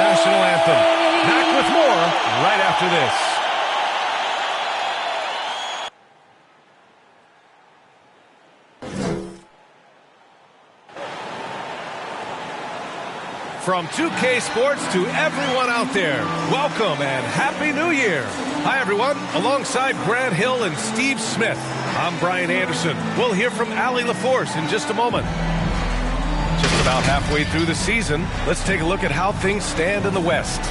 national anthem. Back with more right after this. From 2K Sports to everyone out there, welcome and Happy New Year. Hi, everyone. Alongside Grant Hill and Steve Smith, I'm Brian Anderson. We'll hear from Allie LaForce in just a moment. Just about halfway through the season, let's take a look at how things stand in the West.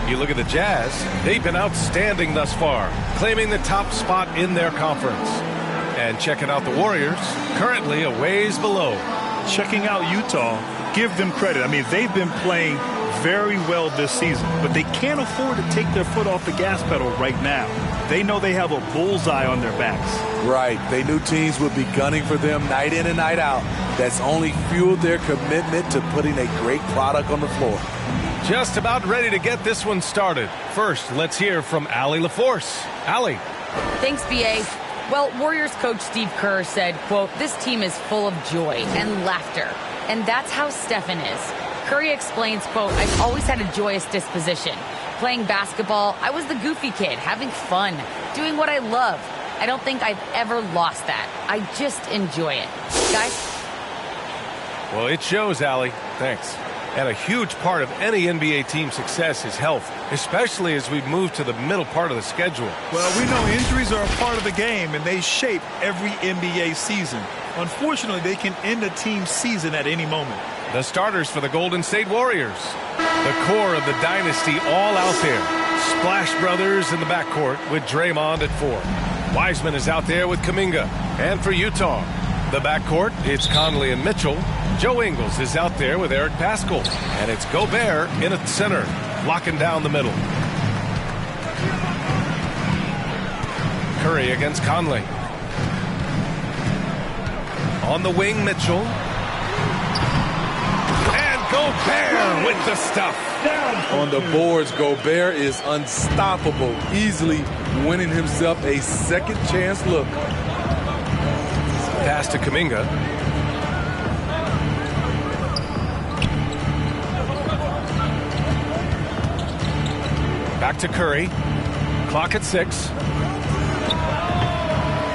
You look at the Jazz, they've been outstanding thus far, claiming the top spot in their conference. And checking out the Warriors, currently a ways below. Checking out Utah, give them credit. I mean, they've been playing very well this season, but they can't afford to take their foot off the gas pedal right now. They know they have a bullseye on their backs. Right. They knew teams would be gunning for them night in and night out. That's only fueled their commitment to putting a great product on the floor. Just about ready to get this one started. First, let's hear from Allie LaForce. Allie. Thanks, B.A. Well, Warriors coach Steve Kerr said, quote, "This team is full of joy and laughter." And that's how Stephen is. Curry explains, quote, "I've always had a joyous disposition. Playing basketball, I was the goofy kid, having fun, doing what I love. I don't think I've ever lost that. I just enjoy it." Guys? Well, it shows, Allie. Thanks. And a huge part of any NBA team's success is health, especially as we move to the middle part of the schedule. Well, we know injuries are a part of the game, and they shape every NBA season. Unfortunately, they can end a team's season at any moment. The starters for the Golden State Warriors. The core of the dynasty all out there. Splash Brothers in the backcourt with Draymond at 4. Wiseman is out there with Kuminga. And for Utah, the backcourt, it's Conley and Mitchell. Joe Ingles is out there with Eric Paschall. And it's Gobert in at center, locking down the middle. Curry against Conley. On the wing, Mitchell. And Gobert with the stuff. On the boards, Gobert is unstoppable, easily winning himself a second chance look. Pass to Kuminga. Back to Curry. Clock at 6.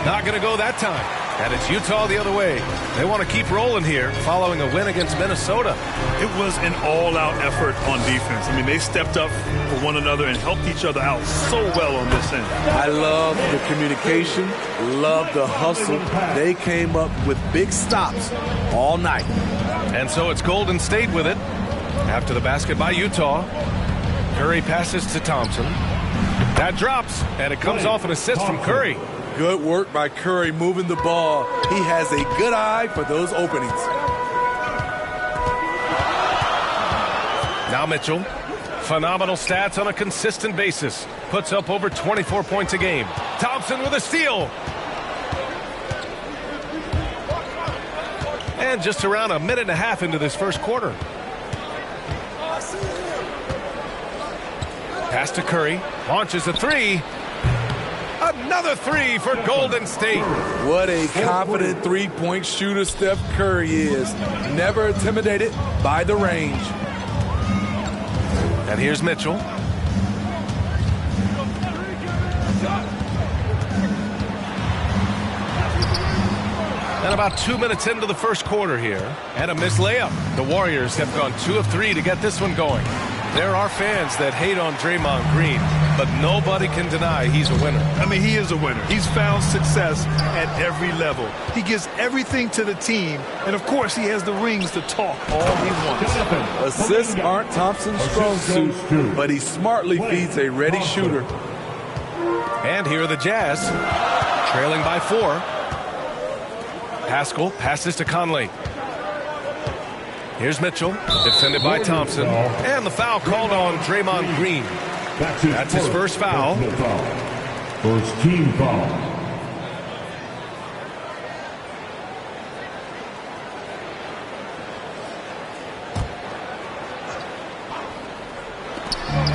Not going to go that time. And it's Utah the other way. They want to keep rolling here following a win against Minnesota. It was an all-out effort on defense. I mean, they stepped up for one another and helped each other out so well on this end. I love the communication, love the hustle. They came up with big stops all night. And so it's Golden State with it. After the basket by Utah, Curry passes to Thompson. That drops, and it comes off an assist from Curry. Good work by Curry moving the ball. He has a good eye for those openings. Now Mitchell. Phenomenal stats on a consistent basis. Puts up over 24 points a game. Thompson with a steal. And just around a minute and a half into this first quarter. Pass to Curry. Launches a 3. Another 3 for Golden State. What a confident three-point shooter Steph Curry is. Never intimidated by the range. And here's Mitchell. And about 2 minutes into the first quarter here. And a missed layup. The Warriors have gone 2 of 3 to get this one going. There are fans that hate on Draymond Green, but nobody can deny he's a winner. I mean, he is a winner. He's found success at every level. He gives everything to the team, and of course, he has the rings to talk all he wants. Assists aren't Thompson's strong suit, but he smartly feeds a ready shooter. And here are the Jazz, trailing by 4. Paschall passes to Conley. Here's Mitchell, defended by Thompson, and the foul called on Draymond Green. That's his first foul. First team foul.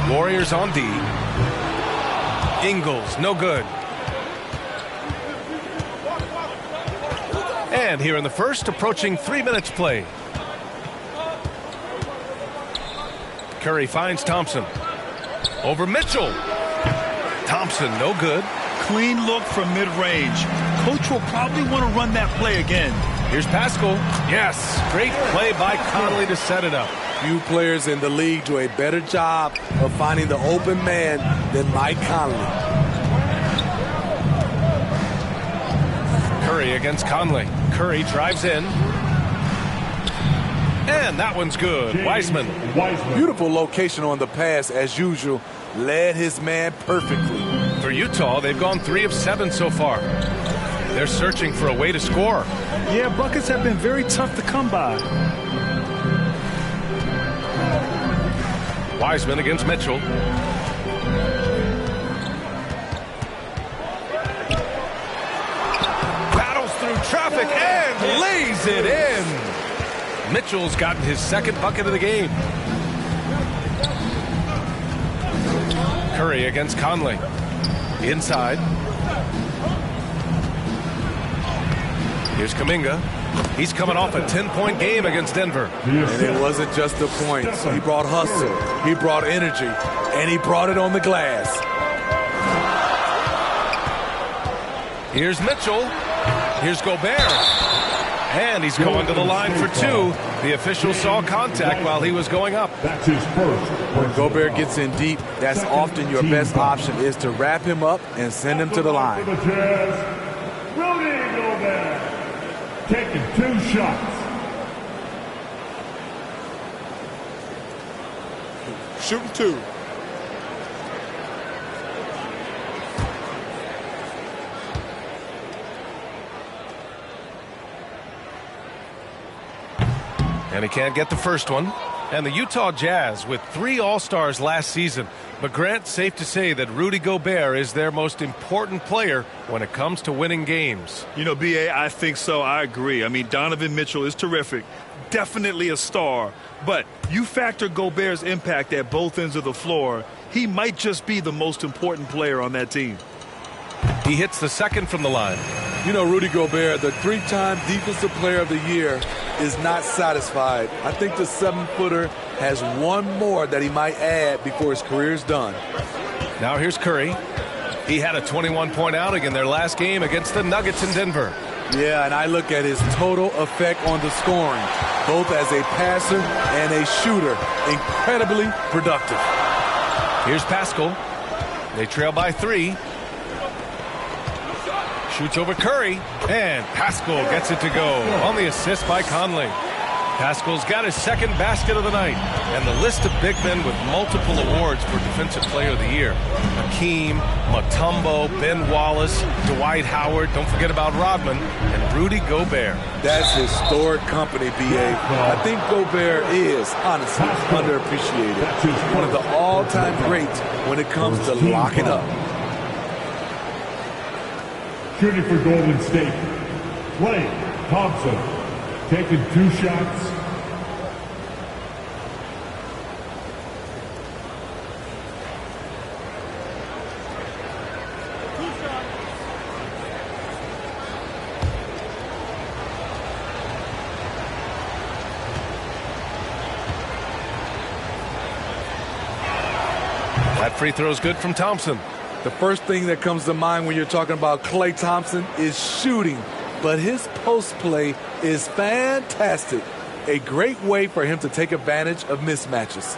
Warriors on D. Ingles, no good. And here in the first, approaching 3 minutes play. Curry finds Thompson. Over Mitchell. Thompson, no good. Clean look from mid-range. Coach will probably want to run that play again. Here's Pascal. Yes, great play by Conley to set it up. Few players in the league do a better job of finding the open man than Mike Conley. Curry against Conley. Curry drives in. And that one's good. Wiseman. Beautiful location on the pass, as usual. Led his man perfectly. For Utah, they've gone 3 of 7 so far. They're searching for a way to score. Yeah, buckets have been very tough to come by. Wiseman against Mitchell. Battles through traffic and lays it in. Mitchell's gotten his second bucket of the game. Curry against Conley. Inside. Here's Kuminga. He's coming off a 10-point game against Denver. And it wasn't just the points. He brought hustle, he brought energy, and he brought it on the glass. Here's Mitchell. Here's Gobert. And he's going to the line for 2. The official saw contact while he was going up. That's his first. When Gobert gets in deep, that's often your best option, is to wrap him up and send him to the line. For the Jazz, Rudy Gobert taking 2 shots. Shooting 2. And he can't get the first one. And the Utah Jazz with 3 All-Stars last season. But Grant, safe to say that Rudy Gobert is their most important player when it comes to winning games. You know, B.A., I think so. I agree. I mean, Donovan Mitchell is terrific. Definitely a star. But you factor Gobert's impact at both ends of the floor, he might just be the most important player on that team. He hits the second from the line. You know, Rudy Gobert, the 3-time Defensive Player of the Year, is not satisfied. I think the 7-footer has one more that he might add before his career is done. Now here's Curry. He had a 21-point outing in their last game against the Nuggets in Denver. Yeah, and I look at his total effect on the scoring, both as a passer and a shooter. Incredibly productive. Here's Pascal. They trail by 3. Shoots over Curry, and Pascal gets it to go on the assist by Conley. Pascal's got his second basket of the night, and the list of big men with multiple awards for Defensive Player of the Year. Hakeem, Mutombo, Ben Wallace, Dwight Howard, don't forget about Rodman, and Rudy Gobert. That's historic company, B.A. I think Gobert is, honestly, underappreciated. One of the all-time greats when it comes to locking up. Shooting for Golden State, Klay Thompson taking 2 shots. That free throw is good from Thompson. The first thing that comes to mind when you're talking about Klay Thompson is shooting, but his post play is fantastic. A great way for him to take advantage of mismatches.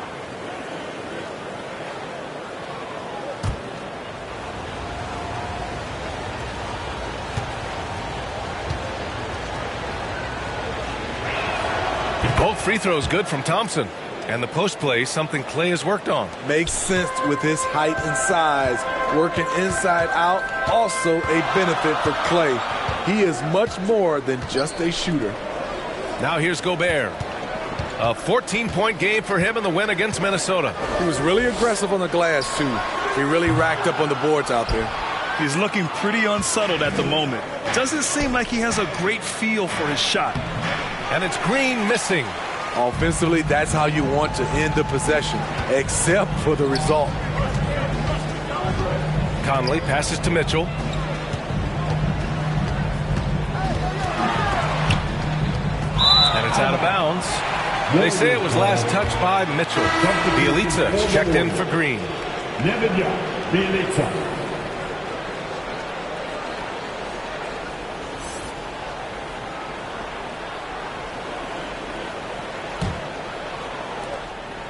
Both free throws good from Thompson. And the post play is something Klay has worked on. Makes sense with his height and size. Working inside out, also a benefit for Klay. He is much more than just a shooter. Now here's Gobert. A 14-point game for him in the win against Minnesota. He was really aggressive on the glass, too. He really racked up on the boards out there. He's looking pretty unsettled at the moment. Doesn't seem like he has a great feel for his shot. And it's Green missing. Offensively, that's how you want to end the possession, except for the result. Conley passes to Mitchell. And it's out of bounds. They say it was last touched by Mitchell. Bielitsa is checked in for Green. Nemanja Bielitsa.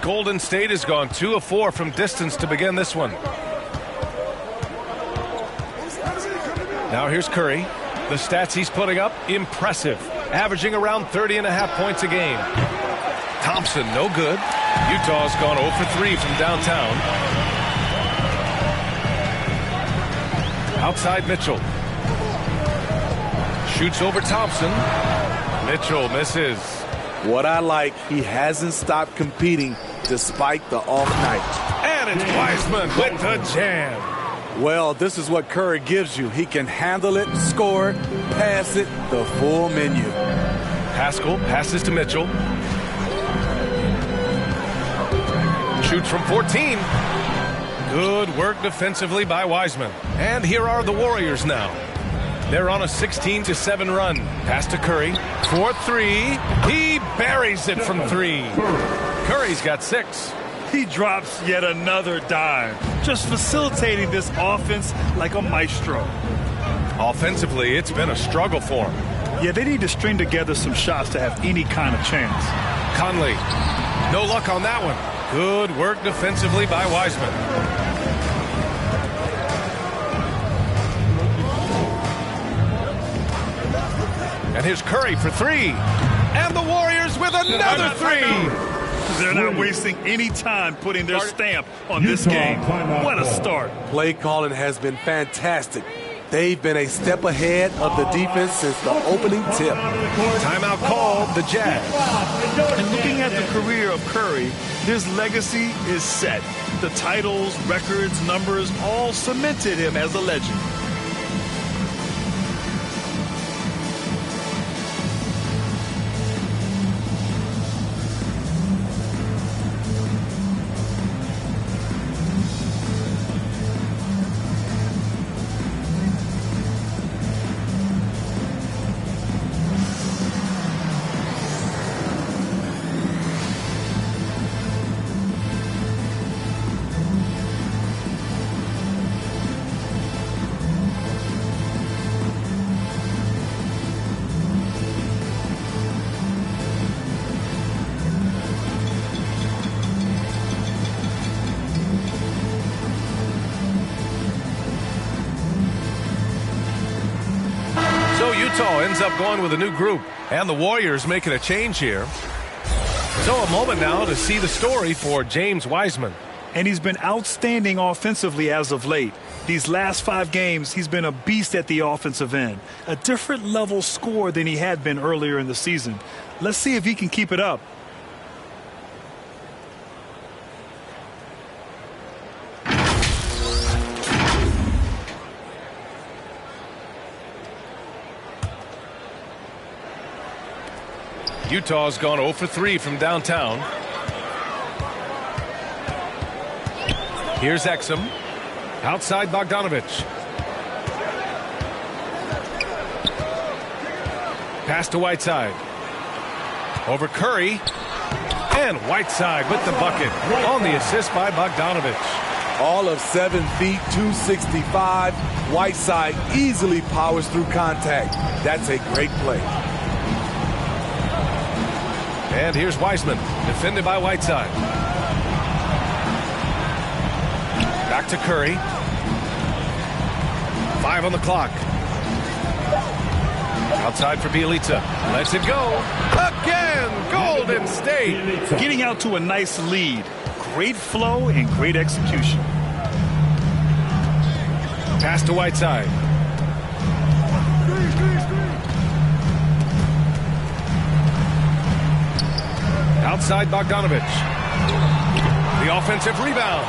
Golden State has gone 2 of 4 from distance to begin this one. Now here's Curry. The stats he's putting up, impressive. Averaging around 30.5 points a game. Thompson, no good. Utah's gone 0 for 3 from downtown. Outside Mitchell. Shoots over Thompson. Mitchell misses. What I like, he hasn't stopped competing despite the off night. And it's Wiseman with the jam. Well, this is what Curry gives you. He can handle it, score it, pass it, the full menu. Pascal passes to Mitchell. Shoots from 14. Good work defensively by Wiseman. And here are the Warriors now. They're on a 16-7 run. Pass to Curry. 4-3. He buries it from 3. Curry's got 6. He drops yet another dime, just facilitating this offense like a maestro. Offensively, it's been a struggle for him. Yeah, they need to string together some shots to have any kind of chance. Conley, no luck on that one. Good work defensively by Wiseman. And here's Curry for 3. And the Warriors with another 3. They're not wasting any time putting their stamp on this game. What a start. Play calling has been fantastic. They've been a step ahead of the defense since the opening tip. Timeout called the Jazz. And looking at the career of Curry, his legacy is set. The titles, records, numbers all cemented him as a legend. Utah ends up going with a new group, and the Warriors making a change here. So a moment now to see the story for James Wiseman. And he's been outstanding offensively as of late. These last 5 games, he's been a beast at the offensive end. A different level score than he had been earlier in the season. Let's see if he can keep it up. Utah's gone 0 for 3 from downtown. Here's Exum. Outside Bogdanovich. Pass to Whiteside. Over Curry. And Whiteside with the bucket on the assist by Bogdanovich. All of 7 feet, 265. Whiteside easily powers through contact. That's a great play. And here's Wiseman, defended by Whiteside. Back to Curry. 5 on the clock. Outside for Bielitsa. Lets it go. Again, Golden State. Getting out to a nice lead. Great flow and great execution. Pass to Whiteside. Outside Bogdanovich. The offensive rebound.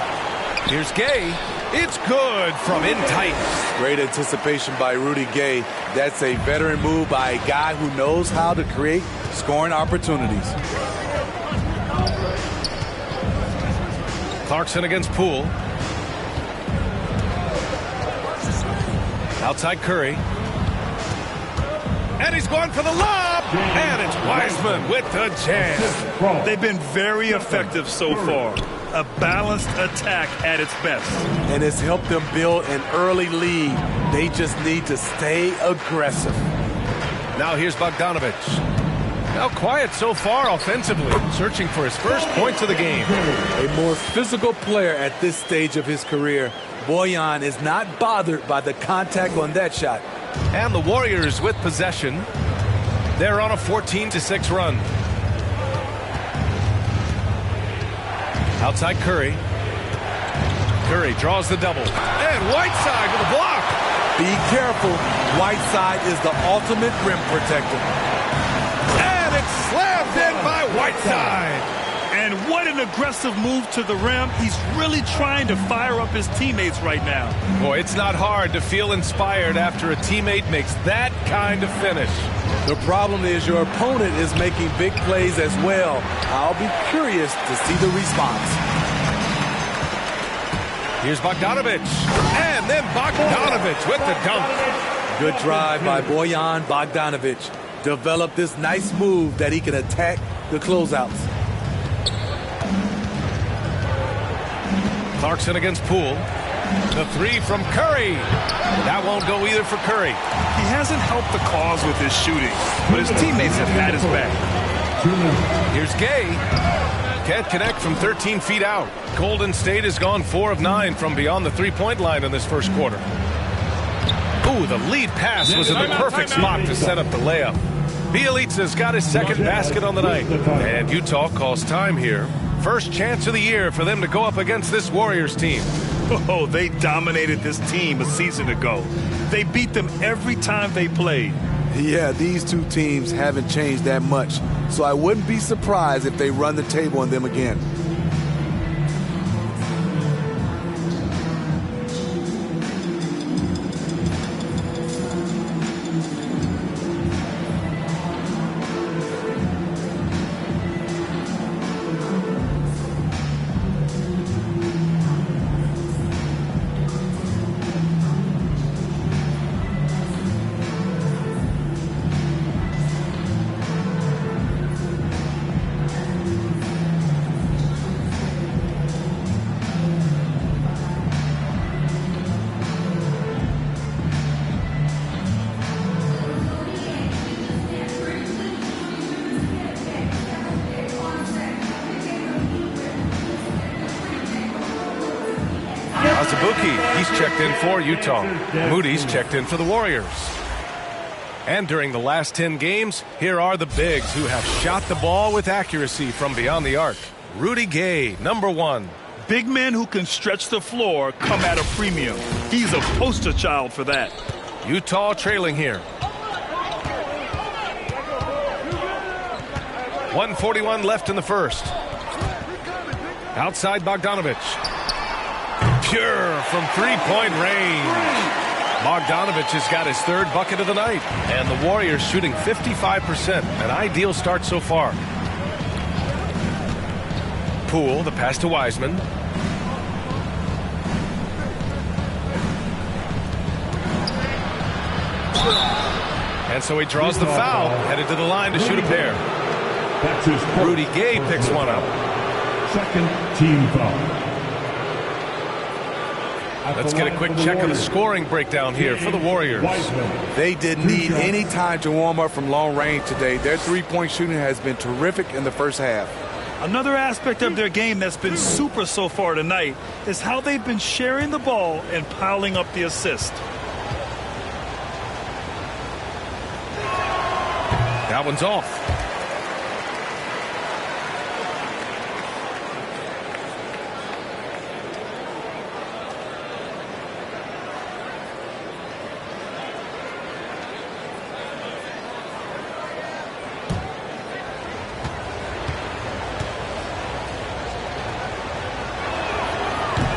Here's Gay. It's good from in tight. Great anticipation by Rudy Gay. That's a veteran move by a guy who knows how to create scoring opportunities. Clarkson against Poole. Outside Curry. And he's going for the lob. And it's Wiseman with the jam. They've been very effective so far. A balanced attack at its best. And it's helped them build an early lead. They just need to stay aggressive. Now here's Bogdanovich. Now quiet so far offensively, searching for his first points of the game. A more physical player at this stage of his career. Bojan is not bothered by the contact on that shot. And the Warriors with possession. They're on a 14-6 run. Outside Curry. Curry draws the double. And Whiteside with a block. Be careful. Whiteside is the ultimate rim protector. And it's slammed in by Whiteside. And what an aggressive move to the rim. He's really trying to fire up his teammates right now. Boy, it's not hard to feel inspired after a teammate makes that kind of finish. The problem is your opponent is making big plays as well. I'll be curious to see the response. Here's Bogdanovich. And then Bogdanovich with the dunk. Good drive by Bojan Bogdanovich. Developed this nice move that he can attack the closeouts. Clarkson against Poole. The three from Curry. That won't go either for Curry. He hasn't helped the cause with his shooting, but his teammates have had his back. Here's Gay. Can't connect from 13 feet out. Golden State has gone 4 of 9 from beyond the three-point line in this first quarter. Ooh, the lead pass was in the perfect spot to set up the layup. Bjelica's got his second basket on the night. And Utah calls time here. First chance of the year for them to go up against this Warriors team. Oh, they dominated this team a season ago. They beat them every time they played. Yeah, these two teams haven't changed that much, so I wouldn't be surprised if they run the table on them again. Azubuike, he's checked in for Utah. Moody's checked in for the Warriors. And during the last 10 games, here are the bigs who have shot the ball with accuracy from beyond the arc. Rudy Gay, number 1. Big men who can stretch the floor come at a premium. He's a poster child for that. Utah trailing here. 1:41 left in the first. Outside Bogdanovich. Pure from three-point range. Bogdanovich has got his third bucket of the night. And the Warriors shooting 55%. An ideal start so far. Poole, the pass to Wiseman. And so he draws the foul, headed to the line to shoot a pair. Rudy Gay picks one up. Second team foul. Let's get a quick check of the scoring breakdown here for the Warriors. They didn't need any time to warm up from long range today. Their three-point shooting has been terrific in the first half. Another aspect of their game that's been super so far tonight is how they've been sharing the ball and piling up the assist. That one's off.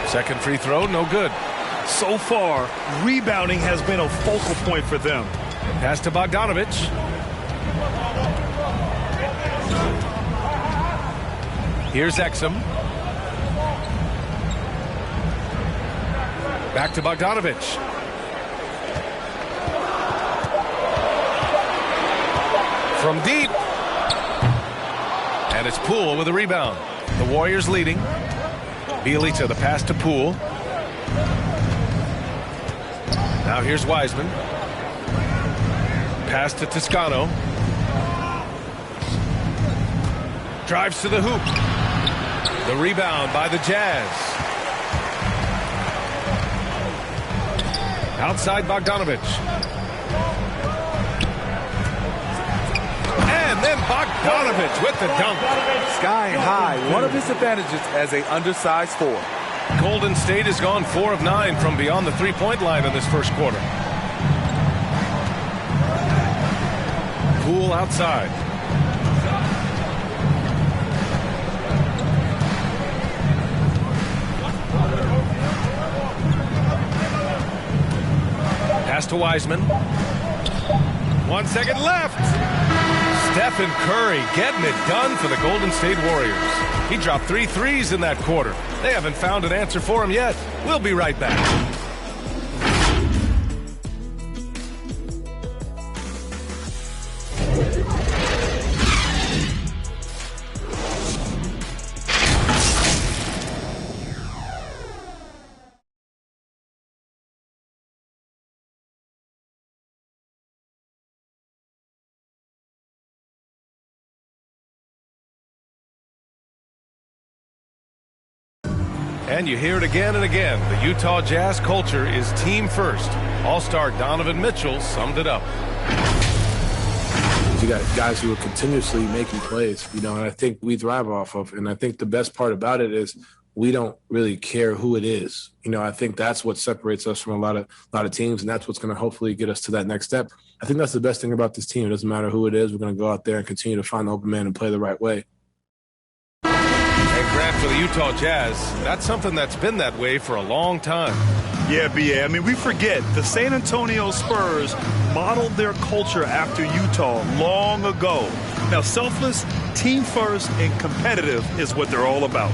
Second free throw, no good. So far, rebounding has been a focal point for them. Pass to Bogdanovich. Here's Exum. Back to Bogdanovich. from deep. And it's Poole with a rebound. The Warriors leading. Bjelica the pass to Poole. Now here's Wiseman. Pass to Toscano. Drives to the hoop. The rebound by the Jazz. Outside Bogdanovic. And then Bogdanovic with the dunk. Sky high, one of his advantages as an undersized forward. Golden State has gone 4 of 9 from beyond the three-point line in this first quarter. Poole outside. Pass to Wiseman. 1 second left. Stephen Curry getting it done for the Golden State Warriors. He dropped 3 threes in that quarter. They haven't found an answer for him yet. We'll be right back. And you hear it again and again. The Utah Jazz culture is team first. All-star Donovan Mitchell summed it up. You got guys who are continuously making plays, and I think we thrive off of. And I think the best part about it is we don't really care who it is. I think that's what separates us from a lot of teams, and that's what's going to hopefully get us to that next step. I think that's the best thing about this team. It doesn't matter who it is. We're going to go out there and continue to find the open man and play the right way. And Grant, for the Utah Jazz, that's something that's been that way for a long time. Yeah, B.A. We forget the San Antonio Spurs modeled their culture after Utah long ago. Now, selfless, team first, and competitive is what they're all about.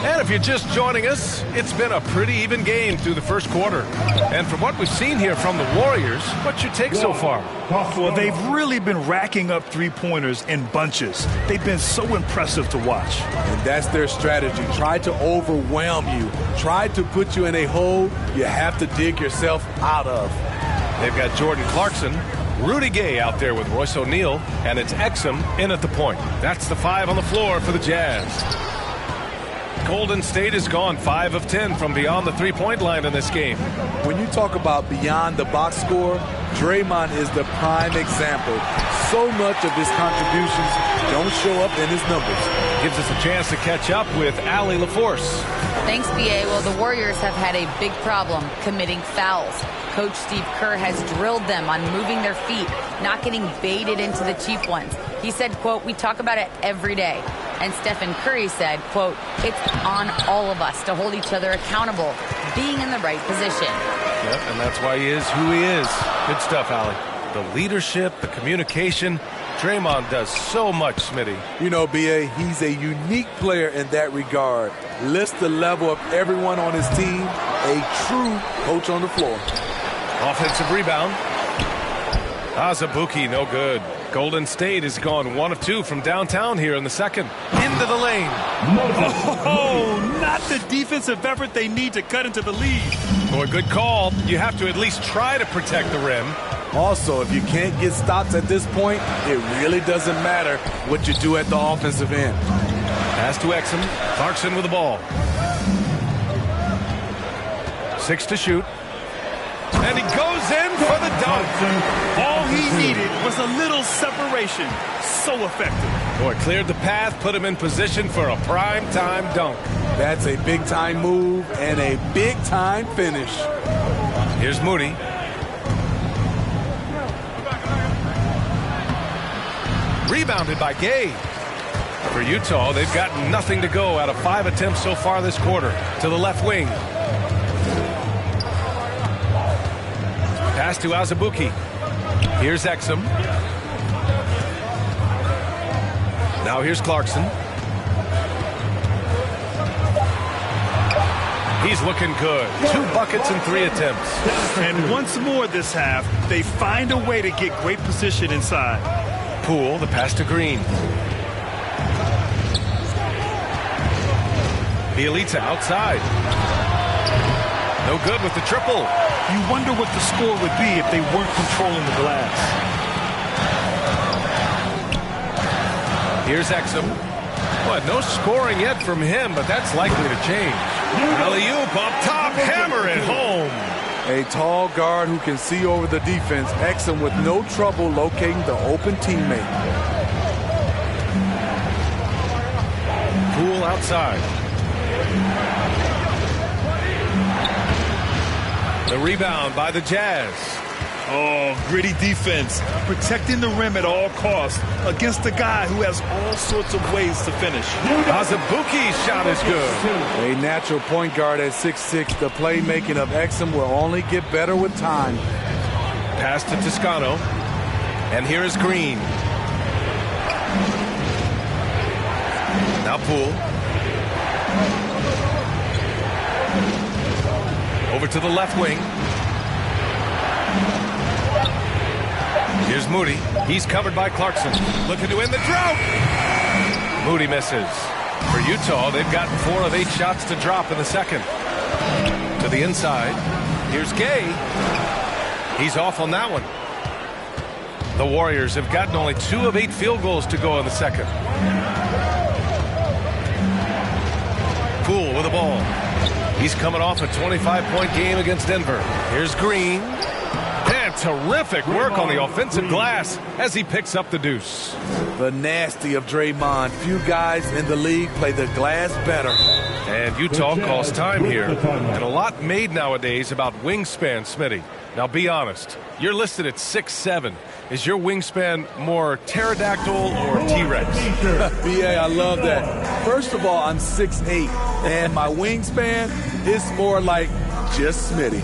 And if you're just joining us, it's been a pretty even game through the first quarter. And from what we've seen here from the Warriors, what's your take so far? Well, they've really been racking up three-pointers in bunches. They've been so impressive to watch. And that's their strategy. Try to overwhelm you. Try to put you in a hole you have to dig yourself out of. They've got Jordan Clarkson, Rudy Gay out there with Royce O'Neal, and it's Exum in at the point. That's the 5 on the floor for the Jazz. Golden State has gone 5 of 10 from beyond the three-point line in this game. When you talk about beyond the box score, Draymond is the prime example. So much of his contributions don't show up in his numbers. Gives us a chance to catch up with Allie LaForce. Thanks, B.A. Well, the Warriors have had a big problem committing fouls. Coach Steve Kerr has drilled them on moving their feet, not getting baited into the cheap ones. He said, quote, "We talk about it every day." And Stephen Curry said, quote, "It's on all of us to hold each other accountable, being in the right position." Yep, and that's why he is who he is. Good stuff, Allie. The leadership, the communication. Draymond does so much, Smitty. B.A., he's a unique player in that regard. Lifts the level of everyone on his team. A true coach on the floor. Offensive rebound. Azubuike, no good. Golden State has gone 1 of 2 from downtown here in the second. Into the lane. Oh, not the defensive effort they need to cut into the lead. Boy, good call. You have to at least try to protect the rim. Also, if you can't get stops at this point, it really doesn't matter what you do at the offensive end. Pass to Exum. Clarkson with the ball. 6 to shoot. And he goes in for the dunk. All he needed was a little separation. So effective. Boy, cleared the path, put him in position for a prime-time dunk. That's a big-time move and a big-time finish. Here's Moody. Rebounded by Gay. For Utah, they've got nothing to go out of 5 attempts so far this quarter. To the left wing. Pass to Azubuike. Here's Exum. Now here's Clarkson. He's looking good. 2 buckets in 3 attempts. And once more this half, they find a way to get great position inside. Poole, the pass to Green. Bielitsa outside. No good with the triple. You wonder what the score would be if they weren't controlling the glass. Here's Exum. Well, no scoring yet from him, but that's likely to change. Alley-oop up top, hammer it home. A tall guard who can see over the defense. Exum with no trouble locating the open teammate. Poole outside. The rebound by the Jazz. Oh, gritty defense. Protecting the rim at all costs against a guy who has all sorts of ways to finish. Azubuike's shot is good. A natural point guard at 6'6". The playmaking of Exum will only get better with time. Pass to Toscano. And here is Green. Now Poole. Over to the left wing. Here's Moody. He's covered by Clarkson. Looking to end the drought. Moody misses. For Utah, they've gotten 4 of 8 shots to drop in the second. To the inside. Here's Gay. He's off on that one. The Warriors have gotten only 2 of 8 field goals to go in the second. Poole with the ball. He's coming off a 25-point game against Denver. Here's Green. And terrific work on the offensive glass as he picks up the deuce. The nasty of Draymond. Few guys in the league play the glass better. And Utah calls time here. And a lot made nowadays about wingspan, Smitty. Now be honest. You're listed at 6'7". Is your wingspan more pterodactyl or T-Rex? BA, I love that. First of all, I'm 6'8", and my wingspan is more like just Smitty.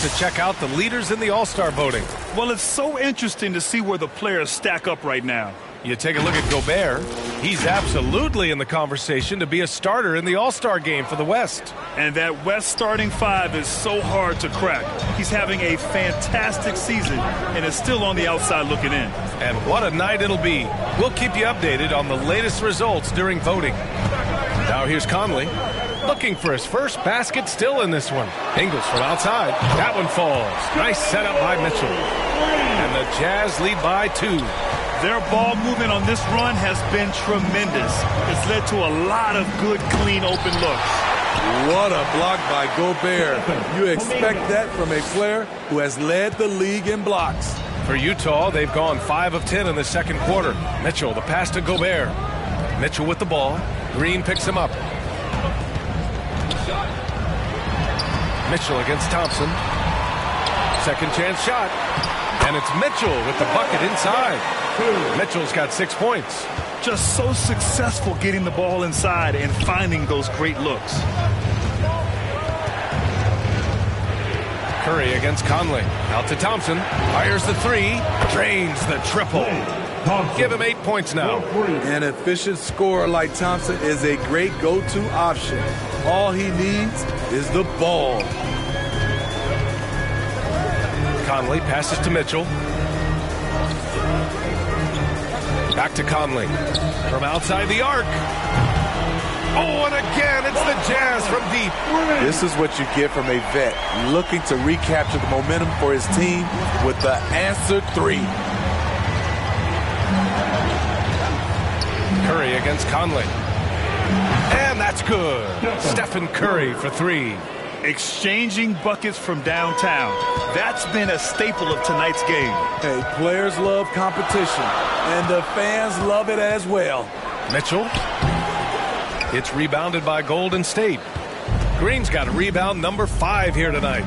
To check out the leaders in the All-Star voting. Well, it's so interesting to see where the players stack up right now. You take a look at Gobert. He's absolutely in the conversation to be a starter in the All-Star game for the West. And that West starting 5 is so hard to crack. He's having a fantastic season and is still on the outside looking in. And what a night it'll be. We'll keep you updated on the latest results during voting. Now here's Conley. Looking for his first basket still in this one. Ingles from outside. That one falls. Nice setup by Mitchell. And the Jazz lead by 2. Their ball movement on this run has been tremendous. It's led to a lot of good, clean, open looks. What a block by Gobert. You expect that from a player who has led the league in blocks. For Utah, they've gone 5 of 10 in the second quarter. Mitchell, the pass to Gobert. Mitchell with the ball. Green picks him up. Mitchell against Thompson. Second chance shot. And it's Mitchell with the bucket inside. Mitchell's got 6 points. Just so successful getting the ball inside and finding those great looks. Curry against Conley. Out to Thompson. Fires the 3. Drains the triple. Give him 8 points now. An efficient scorer like Thompson is a great go-to option. All he needs is the ball. Conley passes to Mitchell. Back to Conley. From outside the arc. Oh, and again, it's the Jazz from deep. This is what you get from a vet looking to recapture the momentum for his team with the answer 3. Curry against Conley. And that's good. Stephen Curry for 3. Exchanging buckets from downtown. That's been a staple of tonight's game. Hey, players love competition, and the fans love it as well. Mitchell. It's rebounded by Golden State. Green's got a rebound number 5 here tonight.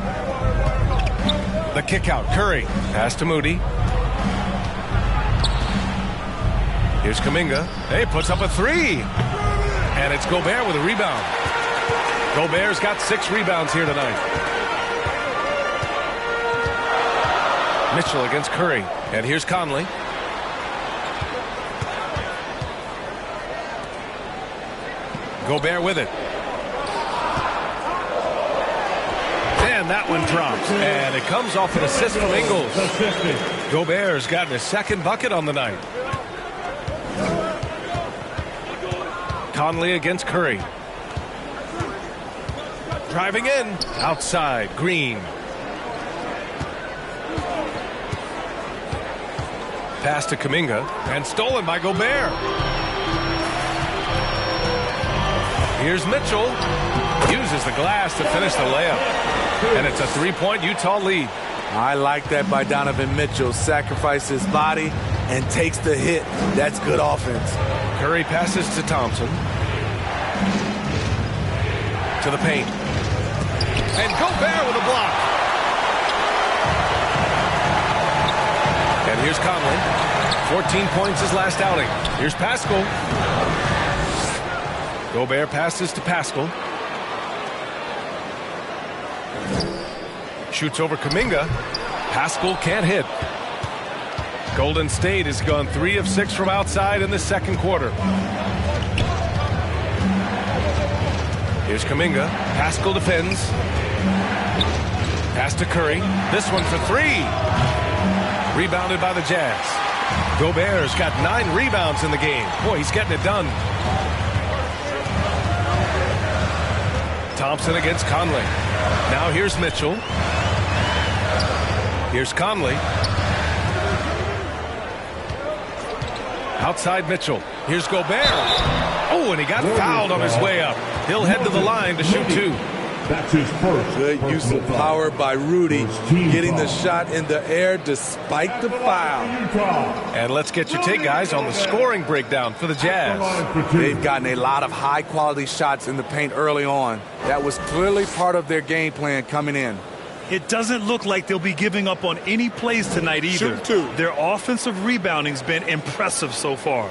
The kick out. Curry. Pass to Moody. Here's Kuminga. Hey, puts up a 3. And it's Gobert with a rebound. Gobert's got 6 rebounds here tonight. Mitchell against Curry. And here's Conley. Gobert with it. And that one drops. And it comes off an assist from Ingles. Gobert's gotten his 2nd bucket on the night. Conley against Curry. Driving in. Outside. Green. Pass to Kuminga. And stolen by Gobert. Here's Mitchell. Uses the glass to finish the layup. And it's a 3-point Utah lead. I like that by Donovan Mitchell. Sacrifices his body and takes the hit. That's good offense. Curry passes to Thompson. To the paint. And Gobert with a block. And here's Conley. 14 points his last outing. Here's Pascal. Gobert passes to Pascal. Shoots over Kuminga. Pascal can't hit. Golden State has gone 3 of 6 from outside in the 2nd quarter. Here's Kuminga. Pascal defends. Pass to Curry. This one for 3. Rebounded by the Jazz. Gobert's got 9 rebounds in the game. Boy, he's getting it done. Thompson against Conley. Now here's Mitchell. Here's Conley. Outside Mitchell. Here's Gobert. Oh, and he got fouled on his way up. He'll head to the line to shoot 2. That's his first. Good use of power by Rudy, getting the shot in the air despite the foul. And let's get your take, guys, on the scoring breakdown for the Jazz. They've gotten a lot of high-quality shots in the paint early on. That was clearly part of their game plan coming in. It doesn't look like they'll be giving up on any plays tonight either. Shoot 2. Their offensive rebounding's been impressive so far.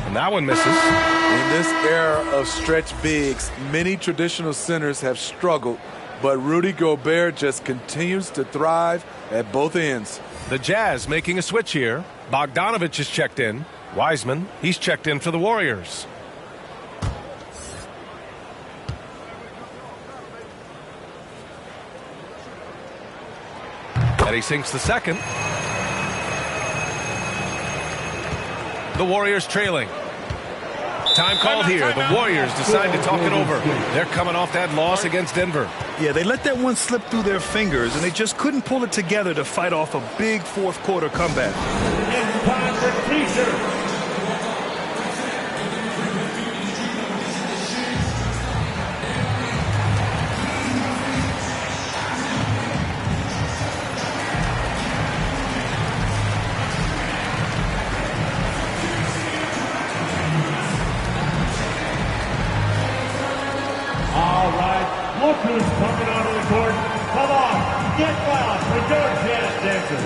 And that one misses. In this era of stretch bigs, many traditional centers have struggled, but Rudy Gobert just continues to thrive at both ends. The Jazz making a switch here. Bogdanovich is checked in. Wiseman, he's checked in for the Warriors. And he sinks the 2nd. The Warriors trailing. Time called here. The Warriors decide to talk it over. They're coming off that loss against Denver. Yeah, they let that one slip through their fingers, and they just couldn't pull it together to fight off a big 4th quarter comeback. It's time for T-shirts. Look who's coming onto the court. Come on, get wild for George Jazz dancers.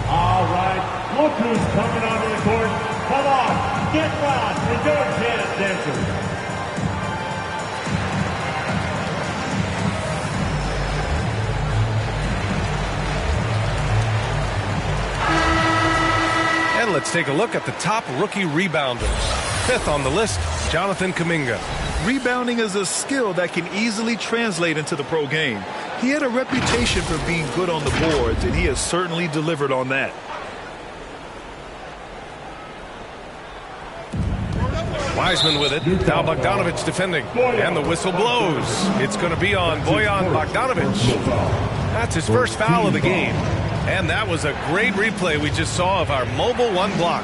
All right, look who's coming onto the court. Come on, get wild for George Jazz dancers. And let's take a look at the top rookie rebounders. 5th on the list, Jonathan Kuminga. Rebounding is a skill that can easily translate into the pro game. He had a reputation for being good on the boards, and he has certainly delivered on that. Wiseman with it. Now Bogdanovic defending. And the whistle blows. It's going to be on Bojan Bogdanovic. That's his first foul of the game. And that was a great replay we just saw of our mobile one block.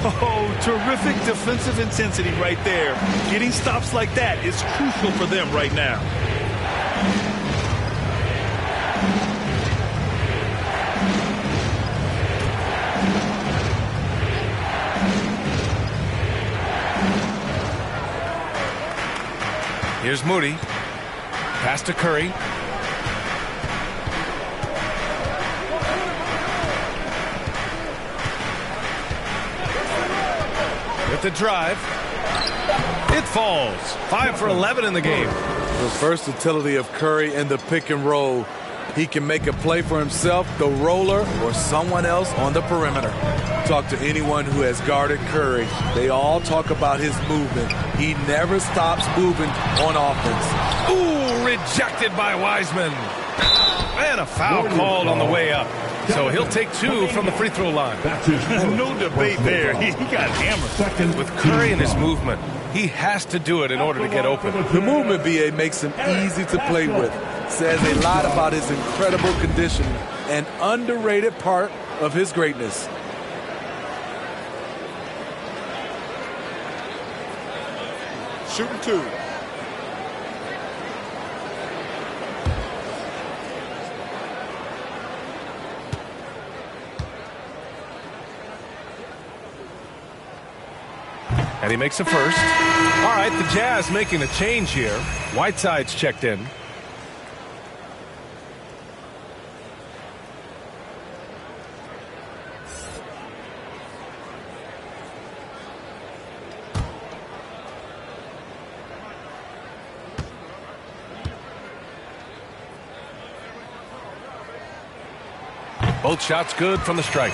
Oh, terrific defensive intensity right there. Getting stops like that is crucial for them right now. Here's Moody. Pass to Curry. With the drive. It falls. 5 for 11 in the game. The versatility of Curry in the pick and roll. He can make a play for himself, the roller, or someone else on the perimeter. Talk to anyone who has guarded Curry. They all talk about his movement. He never stops moving on offense. Ooh, rejected by Wiseman. And a foul called on the way up. So he'll take 2 from the free throw line. No debate there. He got hammered. With Curry and his movement, he has to do it in order to get open. The movement, B.A., makes him easy to play with. Says a lot about his incredible conditioning, an underrated part of his greatness. Shooting 2. And he makes a first. All right, the Jazz making a change here. Whiteside's checked in. Both shots good from the stripe.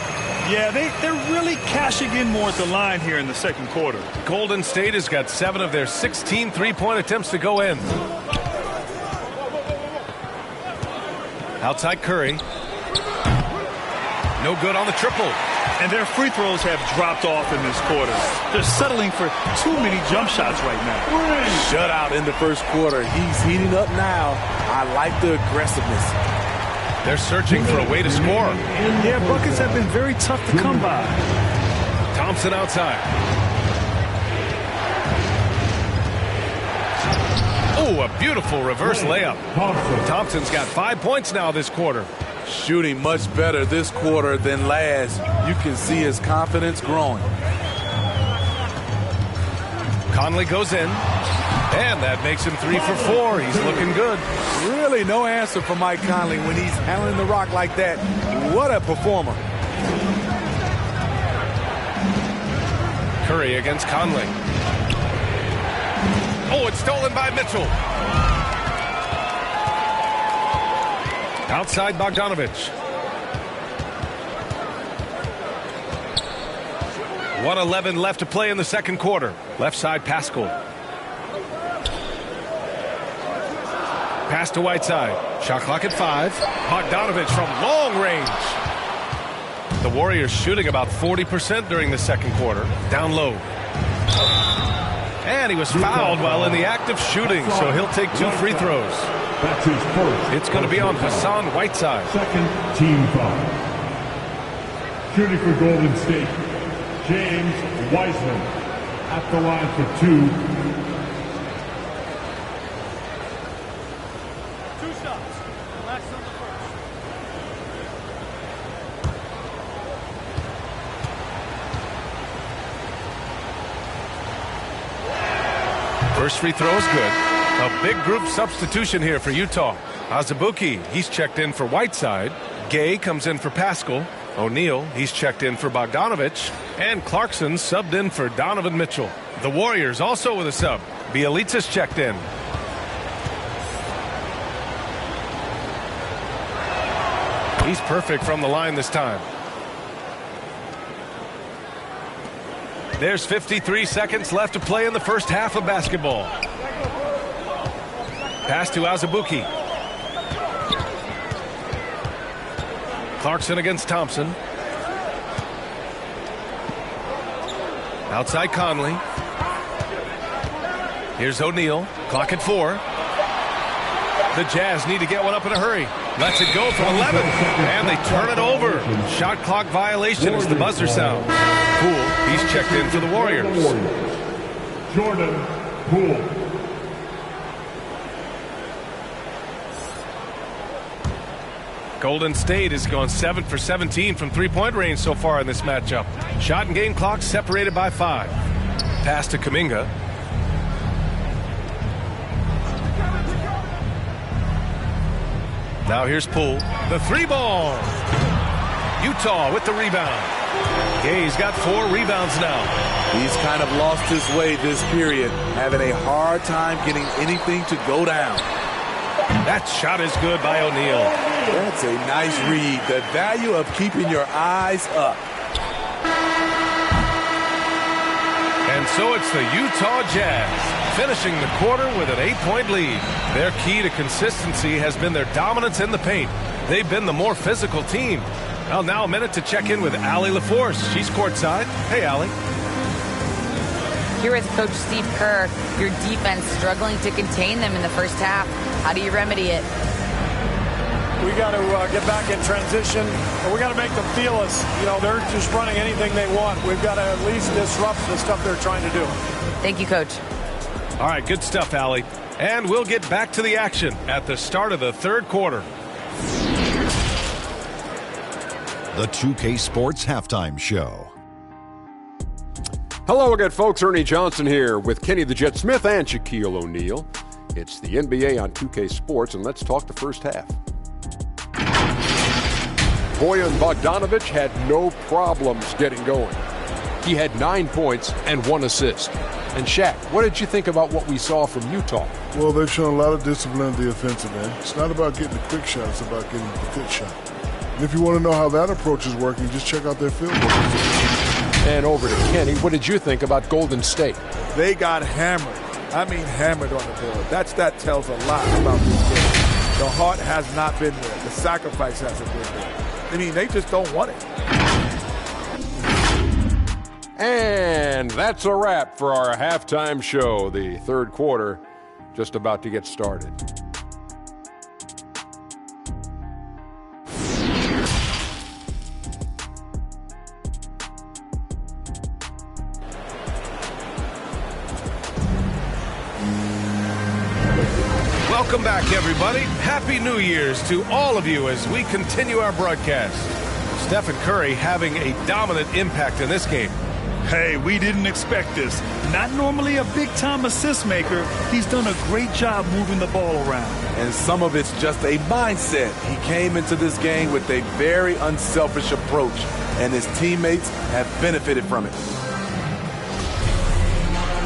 Yeah, they're really cashing in more at the line here in the second quarter. Golden State has got 7 of their 16 three-point attempts to go in. Outside Curry. No good on the triple. And their free throws have dropped off in this quarter. They're settling for too many jump shots right now. Shutout in the first quarter. He's heating up now. I like the aggressiveness. They're searching for a way to score. Yeah, buckets have been very tough to come by. Thompson outside. Oh, a beautiful reverse layup. Thompson's got 5 points now this quarter. Shooting much better this quarter than last. You can see his confidence growing. Conley goes in. And that makes him 3 for 4. He's looking good. Really no answer for Mike Conley when he's handling the rock like that. What a performer. Curry against Conley. Oh, it's stolen by Mitchell. Outside Bogdanovic. 1:11 left to play in the second quarter. Left side Pascal. Pass to Whiteside. Shot clock at 5. Bogdanovic from long range. The Warriors shooting about 40% during the second quarter. Down low. And he was fouled while in the act of shooting, so he'll take 2 free throws. That's his first. It's going to be on Hassan Whiteside. Second team foul. Shooting for Golden State, James Wiseman at the line for 2. First free throw is good. A big group substitution here for Utah. Azubuike, he's checked in for Whiteside. Gay comes in for Pascal. O'Neal, he's checked in for Bogdanovic. And Clarkson subbed in for Donovan Mitchell. The Warriors also with a sub. Bielitsa's checked in. He's perfect from the line this time. There's 53 seconds left to play in the first half of basketball. Pass to Azubuike. Clarkson against Thompson. Outside Conley. Here's O'Neal. Clock at 4. The Jazz need to get one up in a hurry. Lets it go from 11. And they turn it over. Shot clock violation as the buzzer sounds. Poole, he's checked in for the Warriors. Jordan Poole. Golden State has gone 7 for 17 from three-point range so far in this matchup. Shot and game clock separated by 5. Pass to Kuminga. Now here's Poole. The 3-ball. Utah with the rebound. Gay's got 4 rebounds now. He's kind of lost his way this period, having a hard time getting anything to go down. That shot is good by O'Neal. That's a nice read. The value of keeping your eyes up. And so it's the Utah Jazz finishing the quarter with an 8-point lead. Their key to consistency has been their dominance in the paint. They've been the more physical team. Well, now a minute to check in with Allie LaForce. She's courtside. Hey, Allie. Here is Coach Steve Kerr. Your defense struggling to contain them in the first half. How do you remedy it? We got to get back in transition, and we got to make them feel us. You know, they're just running anything they want. We've got to at least disrupt the stuff they're trying to do. Thank you, Coach. All right, good stuff, Allie. And we'll get back to the action at the start of the third quarter. The 2K Sports Halftime Show. Hello again, folks. Ernie Johnson here with Kenny the Jet Smith and Shaquille O'Neal. It's the NBA on 2K Sports, and let's talk the first half. Bojan Bogdanovic had no problems getting going. He had 9 points and 1 assist. And Shaq, what did you think about what we saw from Utah? Well, they've shown a lot of discipline at the offensive end. It's not about getting the quick shot, it's about getting the good shot. And if you want to know how that approach is working, just check out their field goals. And over to Kenny, what did you think about Golden State? They got hammered. I mean hammered on the board. That tells a lot about this game. The heart has not been there. The sacrifice hasn't been there. I mean, they just don't want it. And that's a wrap for our halftime show. The third quarter just about to get started. Welcome back, everybody. Happy New Year's to all of you as we continue our broadcast. Stephen Curry having a dominant impact in this game. Hey, we didn't expect this. Not normally a big-time assist maker. He's done a great job moving the ball around. And some of it's just a mindset. He came into this game with a very unselfish approach, and his teammates have benefited from it.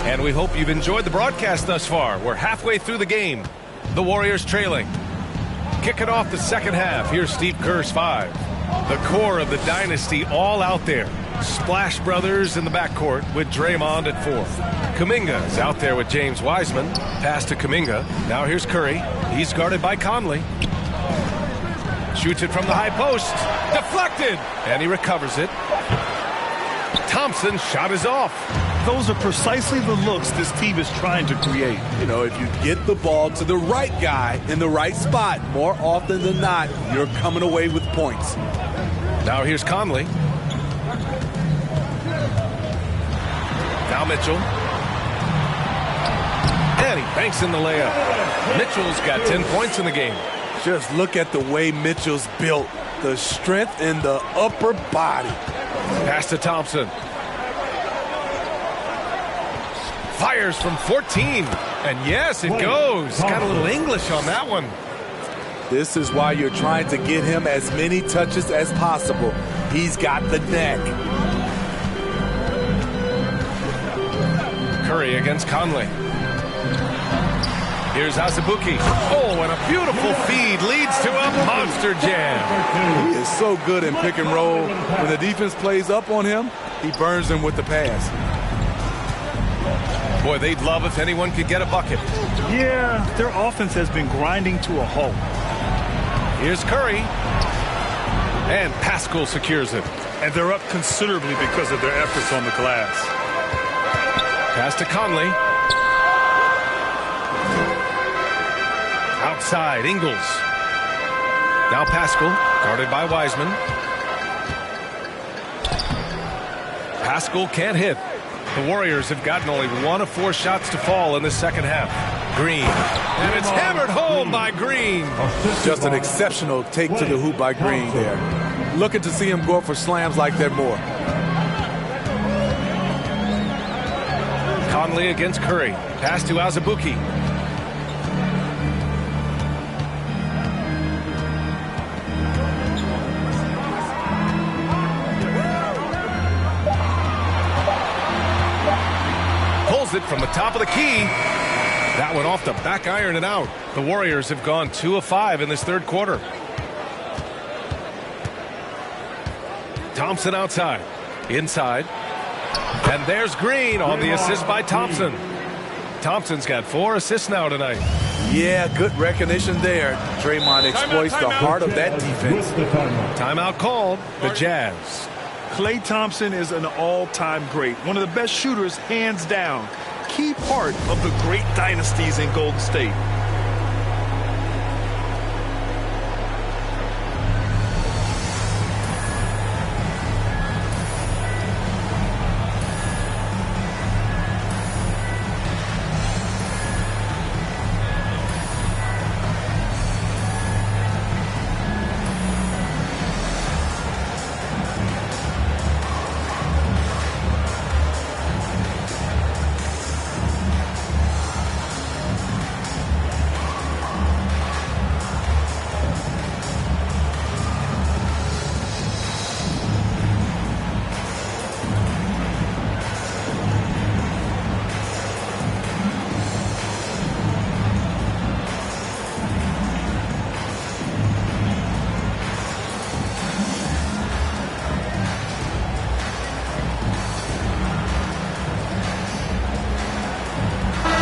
And we hope you've enjoyed the broadcast thus far. We're halfway through the game. The Warriors trailing. Kicking off the second half. Here's Steve Kerr's 5. The core of the dynasty all out there. Splash Brothers in the backcourt with Draymond at 4. Kuminga is out there with James Wiseman. Pass to Kuminga. Now here's Curry. He's guarded by Conley. Shoots it from the high post. Deflected. And he recovers it. Thompson's shot is off. Those are precisely the looks this team is trying to create. You know, if you get the ball to the right guy in the right spot, more often than not, you're coming away with points. Now here's Conley. Now Mitchell. And he banks in the layup. Mitchell's got 10 points in the game. Just look at the way Mitchell's built. The strength in the upper body. Pass to Thompson. Fires from 14. And yes, it goes. Got a little English on that one. This is why you're trying to get him as many touches as possible. He's got the neck. Curry against Conley. Here's Azubuike. Oh, and a beautiful feed leads to a monster jam. He is so good in pick and roll. When the defense plays up on him, he burns them with the pass. Boy, they'd love if anyone could get a bucket. Yeah, their offense has been grinding to a halt. Here's Curry. And Paschal secures it. And they're up considerably because of their efforts on the glass. Pass to Conley. Outside, Ingles. Now Paschal, guarded by Wiseman. Paschal can't hit. The Warriors have gotten only 1 of 4 shots to fall in the second half. Green. And it's hammered home by Green. Just an exceptional take to the hoop by Green there. Looking to see him go for slams like that more. Conley against Curry. Pass to Azubuike. Pulls it from the top of the key. That one off the back iron and out. The Warriors have gone 2 of 5 in this third quarter. Thompson outside. Inside. And there's Green on the assist by Thompson. Thompson's got 4 assists now tonight. Yeah, good recognition there. Draymond exploits the heart of that defense. Timeout called. The Jazz. Klay Thompson is an all-time great. One of the best shooters, hands down. Key part of the great dynasties in Golden State.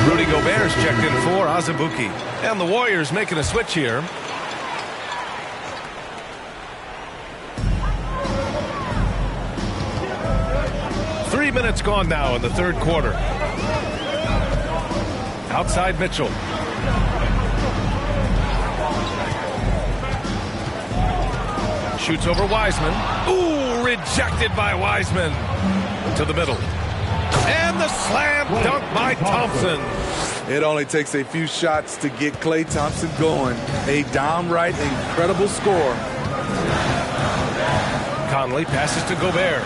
Rudy Gobert's checked in for Azubuike. And the Warriors making a switch here. Three minutes gone now in the third quarter. Outside Mitchell. Shoots over Wiseman. Ooh, rejected by Wiseman. To the middle. And the slam dunk by Thompson. It only takes a few shots to get Klay Thompson going. A downright incredible score. Conley passes to Gobert.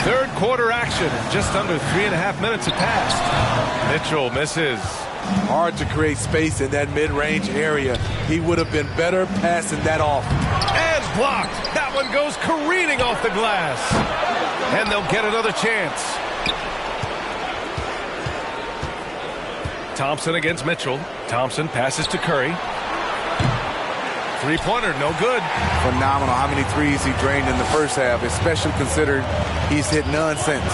Third quarter action. Just under 3.5 minutes have passed. Mitchell misses. Hard to create space in that mid-range area. He would have been better passing that off. And blocked. That one goes careening off the glass. And they'll get another chance. Thompson against Mitchell. Thompson passes to Curry. Three-pointer, no good. Phenomenal how many threes he drained in the first half, especially considering he's hit none since.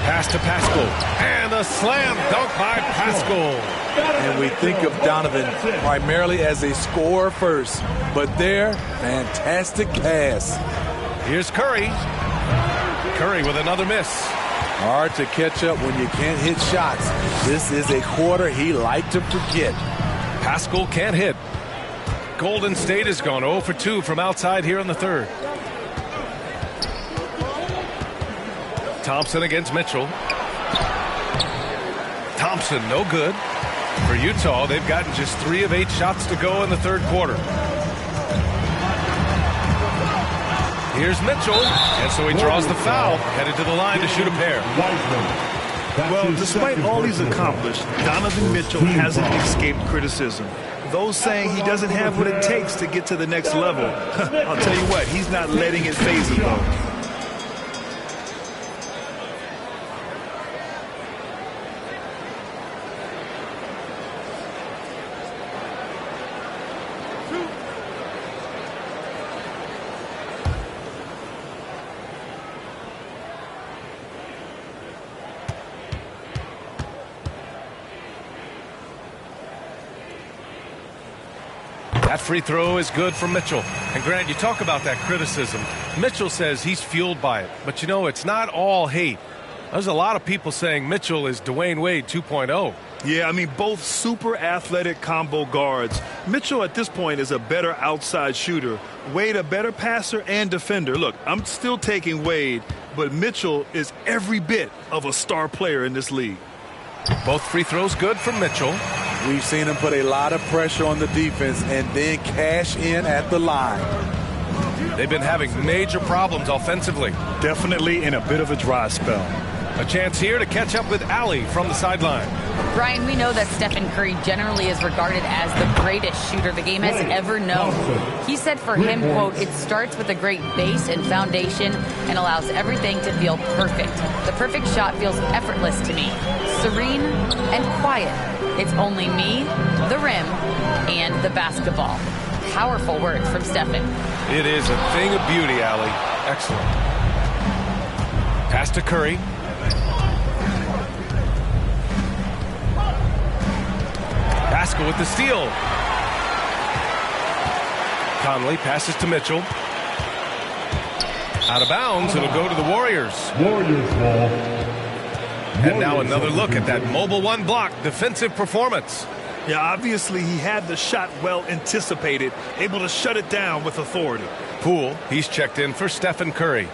Pass to Paschal. And a slam dunk by Paschal. And we think of Donovan primarily as a scorer first, but there, fantastic pass. Here's Curry. Curry with another miss. Hard to catch up when you can't hit shots. This is a quarter he liked to forget. Paschal can't hit. Golden State has gone 0 for 2 from outside here in the third. Thompson against Mitchell. Thompson, no good. For Utah, they've gotten just 3 of 8 shots to go in the third quarter. Here's Mitchell, and so he draws the foul, headed to the line to shoot a pair. Well, despite all he's accomplished, Donovan Mitchell hasn't escaped criticism. Those saying he doesn't have what it takes to get to the next level. I'll tell you what, he's not letting it faze him, though. That free throw is good for Mitchell. And Grant, you talk about that criticism. Mitchell says he's fueled by it. But, you know, it's not all hate. There's a lot of people saying Mitchell is Dwayne Wade 2.0. Yeah, I mean, both super athletic combo guards. Mitchell at this point is a better outside shooter. Wade a better passer and defender. Look, I'm still taking Wade, but Mitchell is every bit of a star player in this league. Both free throws good for Mitchell. We've seen him put a lot of pressure on the defense and then cash in at the line. They've been having major problems offensively. Definitely in a bit of a dry spell. A chance here to catch up with Allie from the sideline. Brian, we know that Stephen Curry generally is regarded as the greatest shooter the game has ever known. He said for him, quote, it starts with a great base and foundation and allows everything to feel perfect. The perfect shot feels effortless to me, serene and quiet. It's only me, the rim, and the basketball. Powerful words from Stephen. It is a thing of beauty, Allie. Excellent. Pass to Curry. Pascal with the steal. Conley passes to Mitchell. Out of bounds, it'll go to the Warriors. Warriors ball. And now another look at that mobile one block defensive performance. Yeah, obviously he had the shot well anticipated, able to shut it down with authority. Poole, he's checked in for Stephen Curry.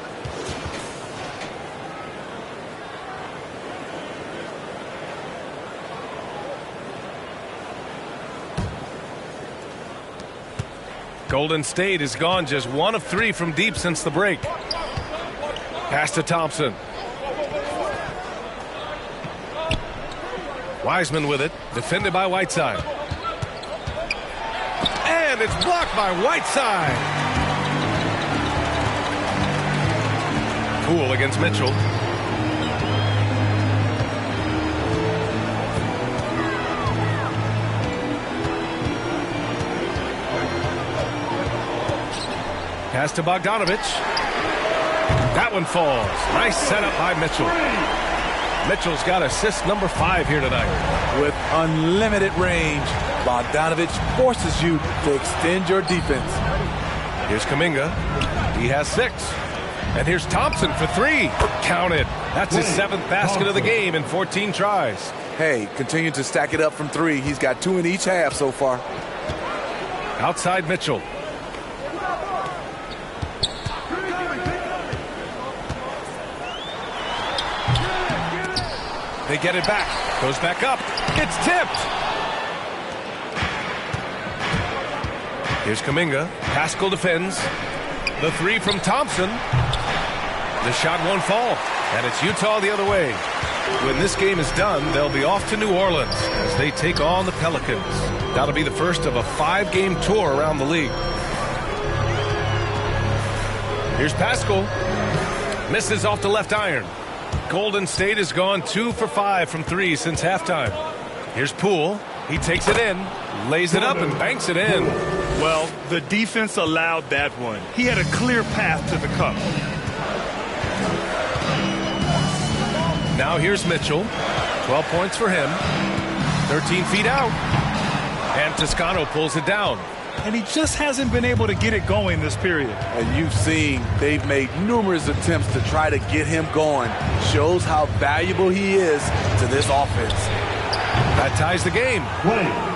Golden State has gone just 1 of 3 from deep since the break. Pass to Thompson. Wiseman with it, defended by Whiteside. And it's blocked by Whiteside. Poole against Mitchell. Pass to Bogdanovich. That one falls. Nice setup by Mitchell. Mitchell's got assist number 5 here tonight. With unlimited range, Bogdanovich forces you to extend your defense. Here's Kuminga. He has 6. And here's Thompson for 3. Counted. That's his 7th basket of the game in 14 tries. Hey, continue to stack it up from 3. He's got 2 in each half so far. Outside Mitchell. They get it back. Goes back up. It's tipped. Here's Kuminga. Pascal defends. The 3 from Thompson. The shot won't fall. And it's Utah the other way. When this game is done, they'll be off to New Orleans as they take on the Pelicans. That'll be the first of a 5-game tour around the league. Here's Pascal. Misses off the left iron. Golden State has gone 2 for 5 from 3 since halftime. Here's Poole. He takes it in, lays it up, and banks it in. Well, the defense allowed that one. He had a clear path to the cup. Now here's Mitchell. 12 points for him. 13 feet out. And Toscano pulls it down. And he just hasn't been able to get it going this period. And you've seen they've made numerous attempts to try to get him going. Shows how valuable he is to this offense. That ties the game.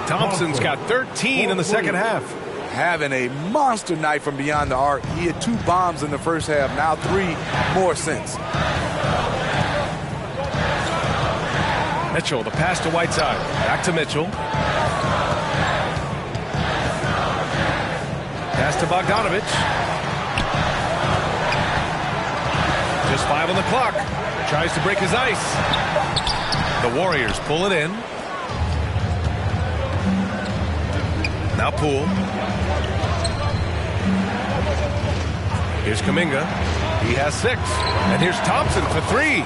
Thompson's got 13 in the second half. Having a monster night from beyond the arc. He had 2 bombs in the first half, now 3 more since. Mitchell, the pass to Whiteside. Back to Mitchell. Pass to Bogdanovich. Just 5 on the clock. Tries to break his ice. The Warriors pull it in. Now Poole. Here's Kuminga. He has 6. And here's Thompson for 3.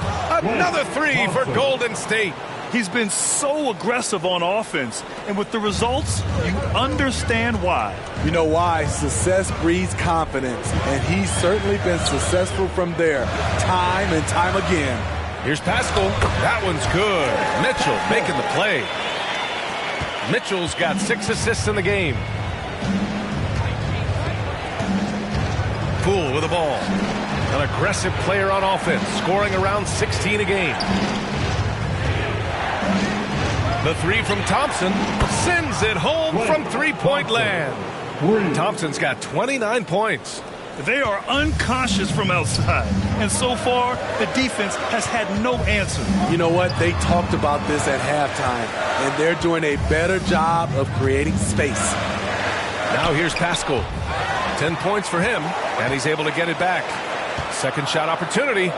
Another 3 for Golden State. He's been so aggressive on offense, and with the results, you understand why. You know why? Success breeds confidence, and he's certainly been successful from there, time and time again. Here's Pascal. That one's good. Mitchell making the play. Mitchell's got 6 assists in the game. Poole with the ball. An aggressive player on offense, scoring around 16 a game. The three from Thompson sends it home from three-point land. Thompson's got 29 points. They are unconscious from outside, and so far the defense has had no answer. You know what? They talked about this at halftime, and they're doing a better job of creating space. Now here's Pascal. 10 points for him, and he's able to get it back. Second shot opportunity.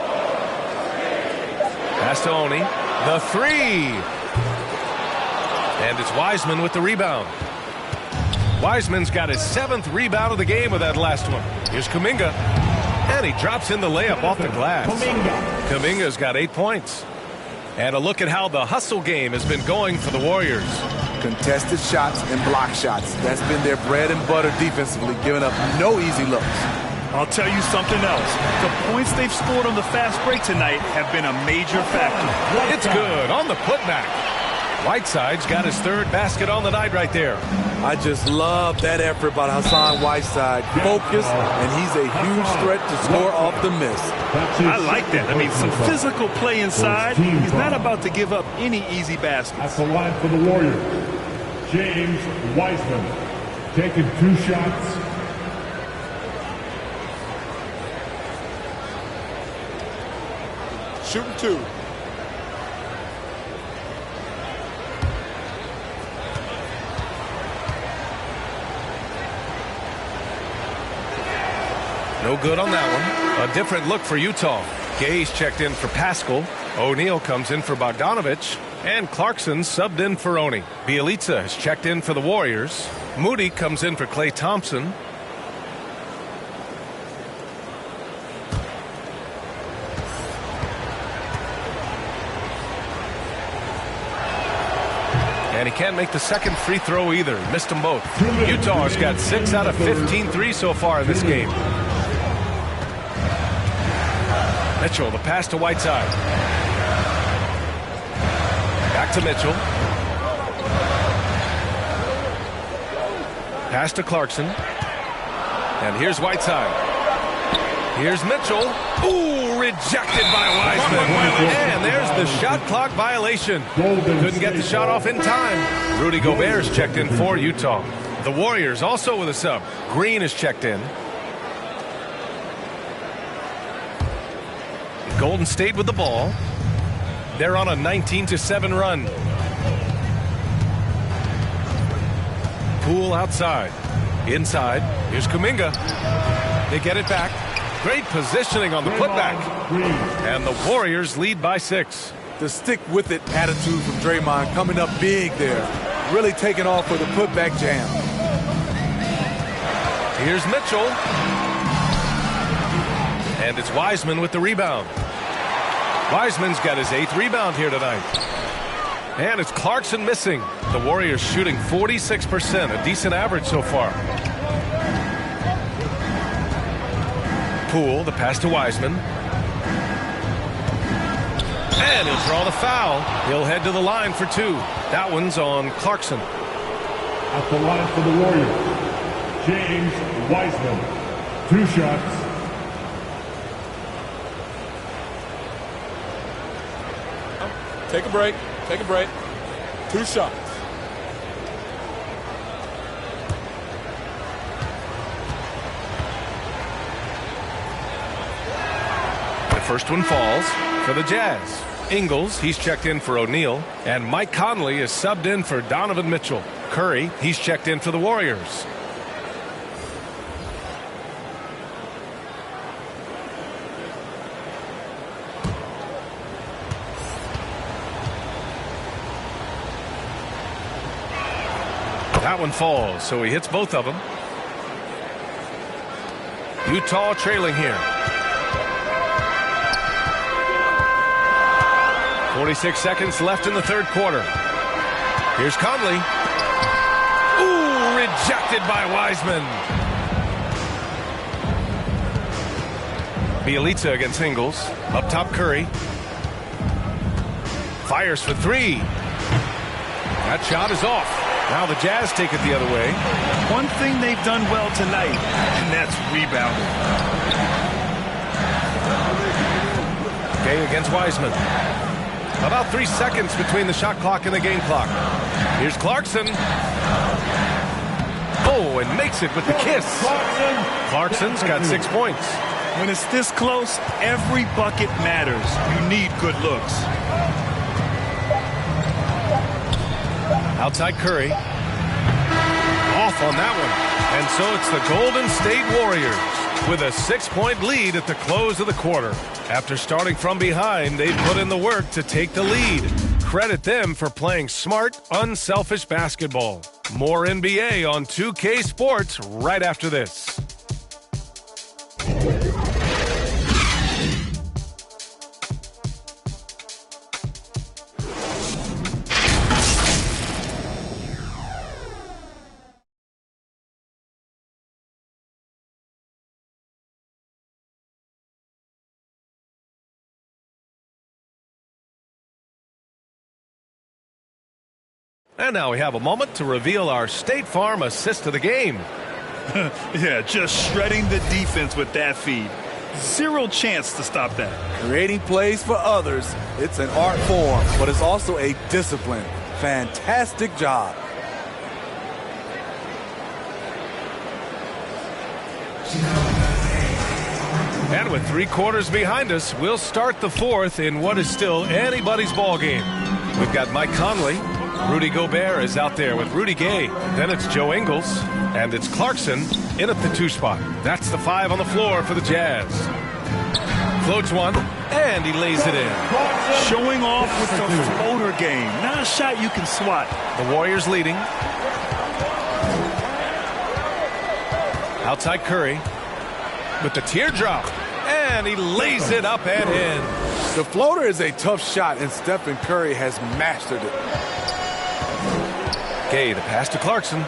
Pass to Oni. The three. And it's Wiseman with the rebound. Wiseman's got his 7th rebound of the game with that last one. Here's Kuminga. And he drops in the layup off the glass. Kuminga's got 8 points. And a look at how the hustle game has been going for the Warriors. Contested shots and block shots. That's been their bread and butter defensively, giving up no easy looks. I'll tell you something else. The points they've scored on the fast break tonight have been a major factor. It's good on the putback. Whiteside's got his 3rd basket on the night right there. I just love that effort by Hassan Whiteside. Focused, and he's a huge threat to score off the miss. I like that. I mean, some physical play inside. He's not about to give up any easy baskets. At the line for the Warriors, James Wiseman, taking 2 shots. Shooting 2. No good on that one. A different look for Utah. Gay's checked in for Pascal. O'Neal comes in for Bogdanovich. And Clarkson subbed in for Oni. Bielitsa has checked in for the Warriors. Moody comes in for Klay Thompson. And he can't make the second free throw either. Missed them both. Utah has got 6 out of 15 threes so far in this game. Mitchell, the pass to Whiteside. Back to Mitchell. Pass to Clarkson. And here's Whiteside. Here's Mitchell. Ooh, rejected by Wiseman. And there's the shot clock violation. Couldn't get the shot off in time. Rudy Gobert's checked in for Utah. The Warriors also with a sub. Green is checked in. Golden State with the ball. They're on a 19-7 run. Poole outside. Inside. Here's Kuminga. They get it back. Great positioning on the putback. And the Warriors lead by 6. The stick-with-it attitude from Draymond coming up big there. Really taking off for the putback jam. Here's Mitchell. And it's Wiseman with the rebound. Wiseman's got his 8th rebound here tonight. And it's Clarkson missing. The Warriors shooting 46%, a decent average so far. Poole, the pass to Wiseman. And he'll draw the foul. He'll head to the line for 2. That one's on Clarkson. At the line for the Warriors, James Wiseman, 2 shots. Take a break. Take a break. 2 shots. The first one falls for the Jazz. Ingles, he's checked in for O'Neal. And Mike Conley is subbed in for Donovan Mitchell. Curry, he's checked in for the Warriors. That one falls, so he hits both of them. Utah trailing here. 46 seconds left in the 3rd quarter. Here's Conley. Ooh, rejected by Wiseman. Bielitsa against Ingles. Up top, Curry. Fires for 3. That shot is off. Now the Jazz take it the other way. One thing they've done well tonight, and that's rebounding. Gay against Wiseman. About 3 seconds between the shot clock and the game clock. Here's Clarkson. Oh, and makes it with the kiss. Clarkson's got 6 points. When it's this close, every bucket matters. You need good looks. Outside Curry. Off on that one. And so it's the Golden State Warriors with a 6-point lead at the close of the quarter. After starting from behind, they put in the work to take the lead. Credit them for playing smart, unselfish basketball. More NBA on 2K Sports right after this. And now we have a moment to reveal our State Farm assist of the game. Yeah, just shredding the defense with that feed. Zero chance to stop that. Creating plays for others, it's an art form, but it's also a discipline. Fantastic job. And with 3 quarters behind us, we'll start the fourth in what is still anybody's ball game. We've got Mike Conley. Rudy Gobert is out there with Rudy Gay. Then it's Joe Ingles, and it's Clarkson in at the 2 spot. That's the 5 on the floor for the Jazz. Floats one, and he lays it in. Showing off with the floater game. Not a shot you can swat. The Warriors leading. Outside Curry with the teardrop, and he lays it up and in. The floater is a tough shot, and Stephen Curry has mastered it. Gay, the pass to Clarkson.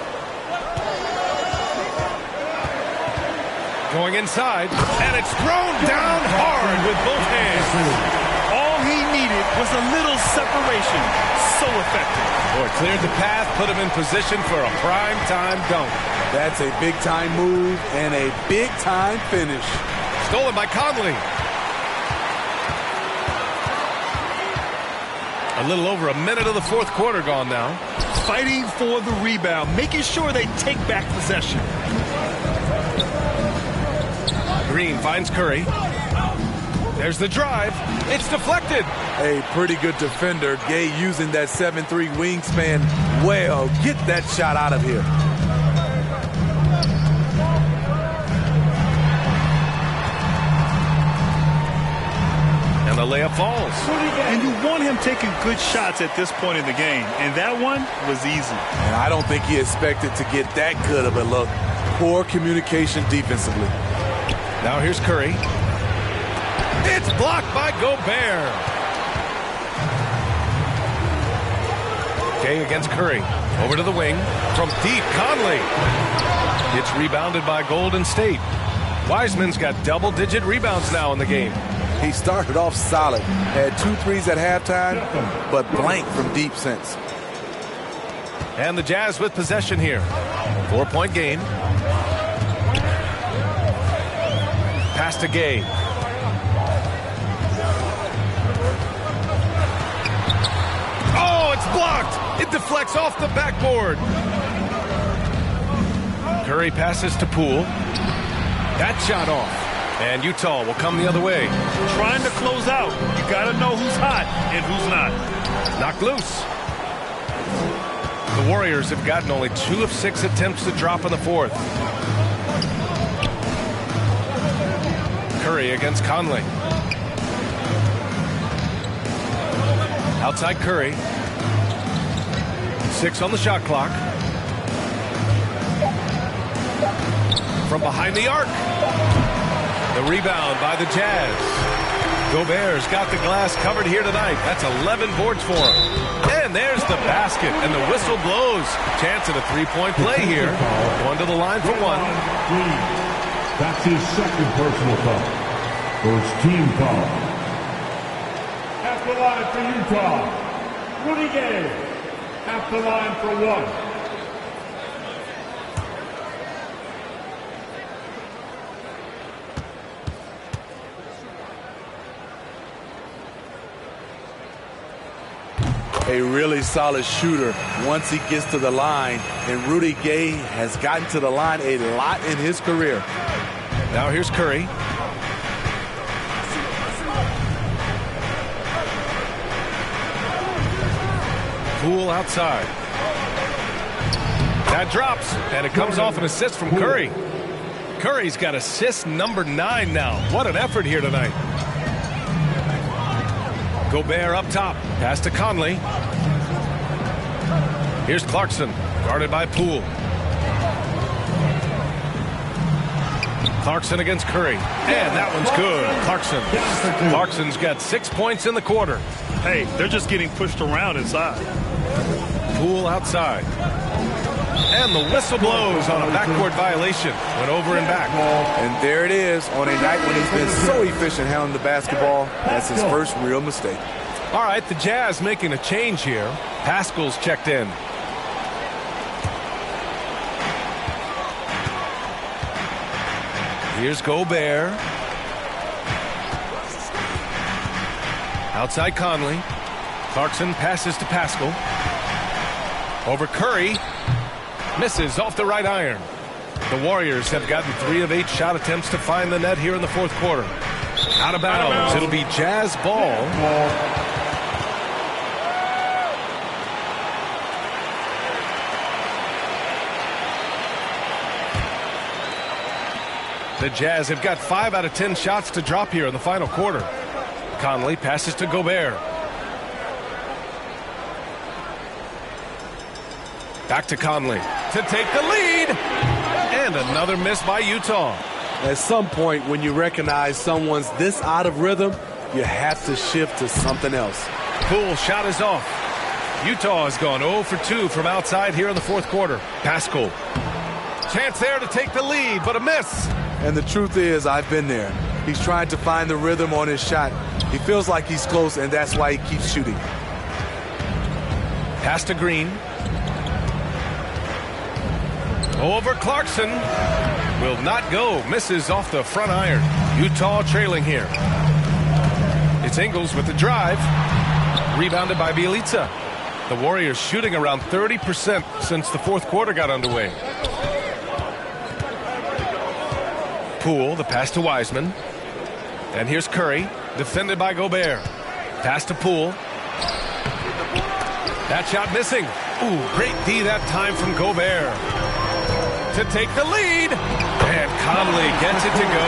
Going inside, and it's thrown down hard with both hands. All he needed was a little separation. So effective. Boy, cleared the path, put him in position for a prime-time dunk. That's a big-time move and a big-time finish. Stolen by Conley. A little over a minute of the fourth quarter gone now. Fighting for the rebound, making sure they take back possession. Green finds Curry. There's the drive. It's deflected. A pretty good defender. Gay using that 7'3" wingspan well. Get that shot out of here. And the layup falls. And you want him taking good shots at this point in the game. And that one was easy. And I don't think he expected to get that good of a look. Poor communication defensively. Now here's Curry. It's blocked by Gobert. Gay against Curry. Over to the wing. From deep, Conley. It's rebounded by Golden State. Wiseman's got double-digit rebounds now in the game. He started off solid. Had 2 threes at halftime, but blank from deep since. And the Jazz with possession here. 4-point game. Pass to Gay. Oh, it's blocked. It deflects off the backboard. Curry passes to Poole. That shot off. And Utah will come the other way. Trying to close out. You got to know who's hot and who's not. Knocked loose. The Warriors have gotten only 2 of 6 attempts to drop in the fourth. Curry against Conley. Outside Curry. 6 on the shot clock. From behind the arc. The rebound by the Jazz. Gobert's got the glass covered here tonight. That's 11 boards for him. And there's the basket, and the whistle blows. Chance at a 3-point play here. Going to the line for 1. That's his second personal foul. First team foul. At the line for Utah, Rudy Gay. At the line for 1. a really solid shooter once he gets to the line, and Rudy Gay has gotten to the line a lot in his career. Now here's Curry. Poole outside. That drops, and it comes off an assist from Curry. Curry's got assist number 9 now. What an effort here tonight. Gobert up top. Pass to Conley. Here's Clarkson, guarded by Poole. Clarkson against Curry. And that one's good. Clarkson's got 6 points in the quarter. Hey, they're just getting pushed around inside. Poole outside. And the whistle blows on a backcourt violation. Went over and back. And there it is on a night when he's been so efficient handling the basketball. That's his first real mistake. All right, the Jazz making a change here. Pascal's checked in. Here's Gobert. Outside Conley. Clarkson passes to Pascal. Over Curry. Misses off the right iron. The Warriors have gotten 3 of 8 shot attempts to find the net here in the fourth quarter. Out of bounds. It'll be Jazz ball. The Jazz have got 5 out of 10 shots to drop here in the final quarter. Conley passes to Gobert. Back to Conley to take the lead. And another miss by Utah. At some point, when you recognize someone's this out of rhythm, you have to shift to something else. Poole shot is off. Utah has gone 0 for 2 from outside here in the fourth quarter. Pascal. Chance there to take the lead, but a miss. And the truth is, I've been there. He's trying to find the rhythm on his shot. He feels like he's close, and that's why he keeps shooting. Pass to Green. Over Clarkson. Will not go. Misses off the front iron. Utah trailing here. It's Ingles with the drive. Rebounded by Bjelica. The Warriors shooting around 30% since the fourth quarter got underway. Poole, the pass to Wiseman. And here's Curry, defended by Gobert. Pass to Poole. That shot missing. Ooh, great D that time from Gobert. To take the lead. And Conley gets it to go.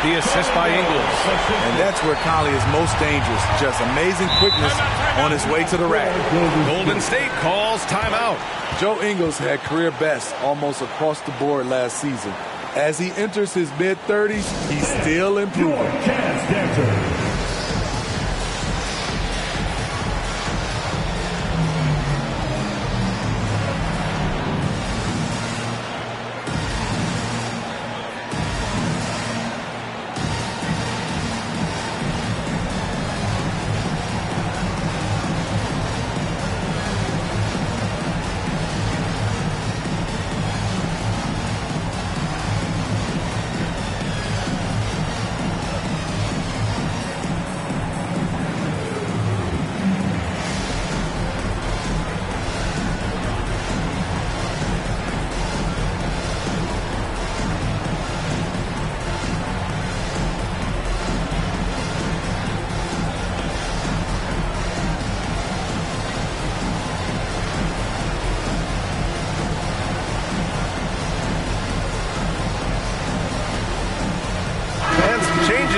The assist by Ingles. And that's where Conley is most dangerous. Just amazing quickness on his way to the rack. Golden State calls timeout. Joe Ingles had career best almost across the board last season. As he enters his mid-30s, he's still improving.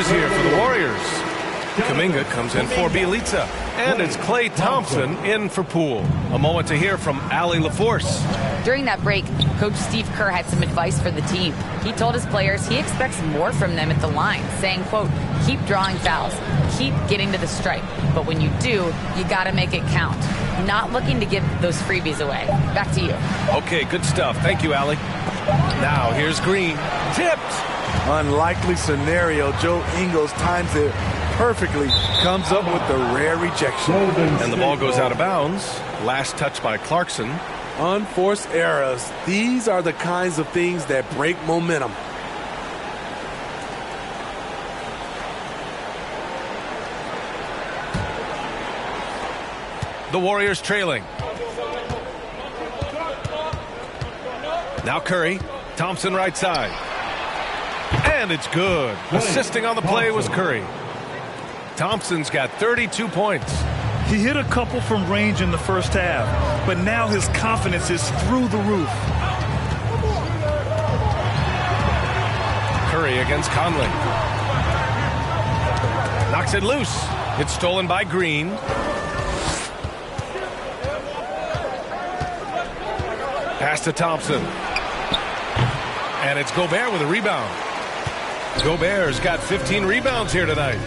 Here for the Warriors. Kuminga comes in for Bjelica. And it's Klay Thompson in for Poole. A moment to hear from Allie LaForce. During that break, Coach Steve Kerr had some advice for the team. He told his players he expects more from them at the line, saying, quote, keep drawing fouls, keep getting to the stripe. But when you do, you got to make it count. Not looking to give those freebies away. Back to you. Okay, good stuff. Thank you, Allie. Now here's Green. Tipped. Unlikely scenario. Joe Ingles times it perfectly. Comes up with the rare rejection. And the ball goes out of bounds. Last touch by Clarkson. Unforced errors. These are the kinds of things that break momentum. The Warriors trailing. Now Curry. Thompson right side. And it's good. Assisting on the play was Curry. Thompson's got 32 points. He hit a couple from range in the first half, but now his confidence is through the roof. Curry against Conley. Knocks it loose. It's stolen by Green. Pass to Thompson. And it's Gobert with a rebound. Gobert's got 15 rebounds here tonight.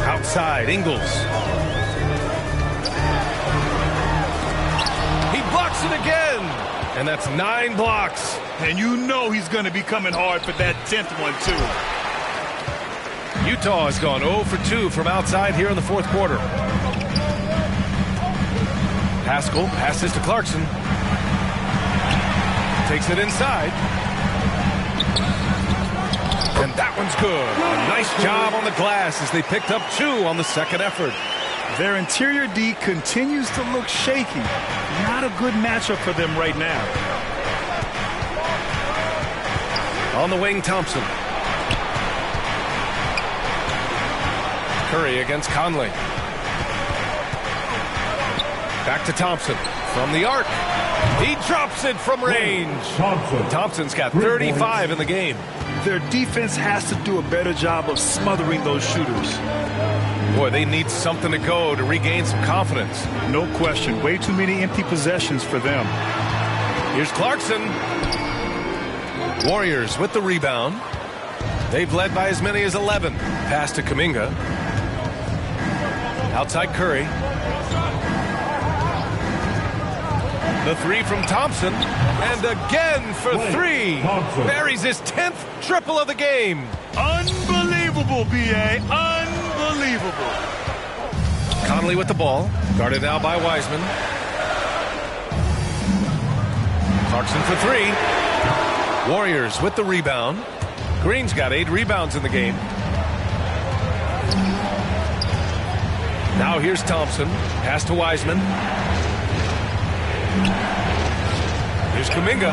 Outside, Ingles. He blocks it again. And that's 9 blocks. And you know he's going to be coming hard for that 10th one, too. Utah has gone 0 for 2 from outside here in the fourth quarter. Pascal passes to Clarkson. Takes it inside. And that one's good. A nice job on the glass as they picked up 2 on the second effort. Their interior D continues to look shaky. Not a good matchup for them right now. On the wing, Thompson. Curry against Conley. Back to Thompson from the arc. He drops it from range. Thompson's got 35 in the game. Their defense has to do a better job of smothering those shooters. Boy, they need something to go to regain some confidence. No question. Way too many empty possessions for them. Here's Clarkson. Warriors with the rebound. They've led by as many as 11. Pass to Kuminga. Outside Curry. The 3 from Thompson. And again for 3. Buries his 10th triple of the game. Unbelievable, B.A. Unbelievable. Conley with the ball. Guarded now by Wiseman. Clarkson for 3. Warriors with the rebound. Green's got 8 rebounds in the game. Now here's Thompson. Pass to Wiseman. Here's Kuminga.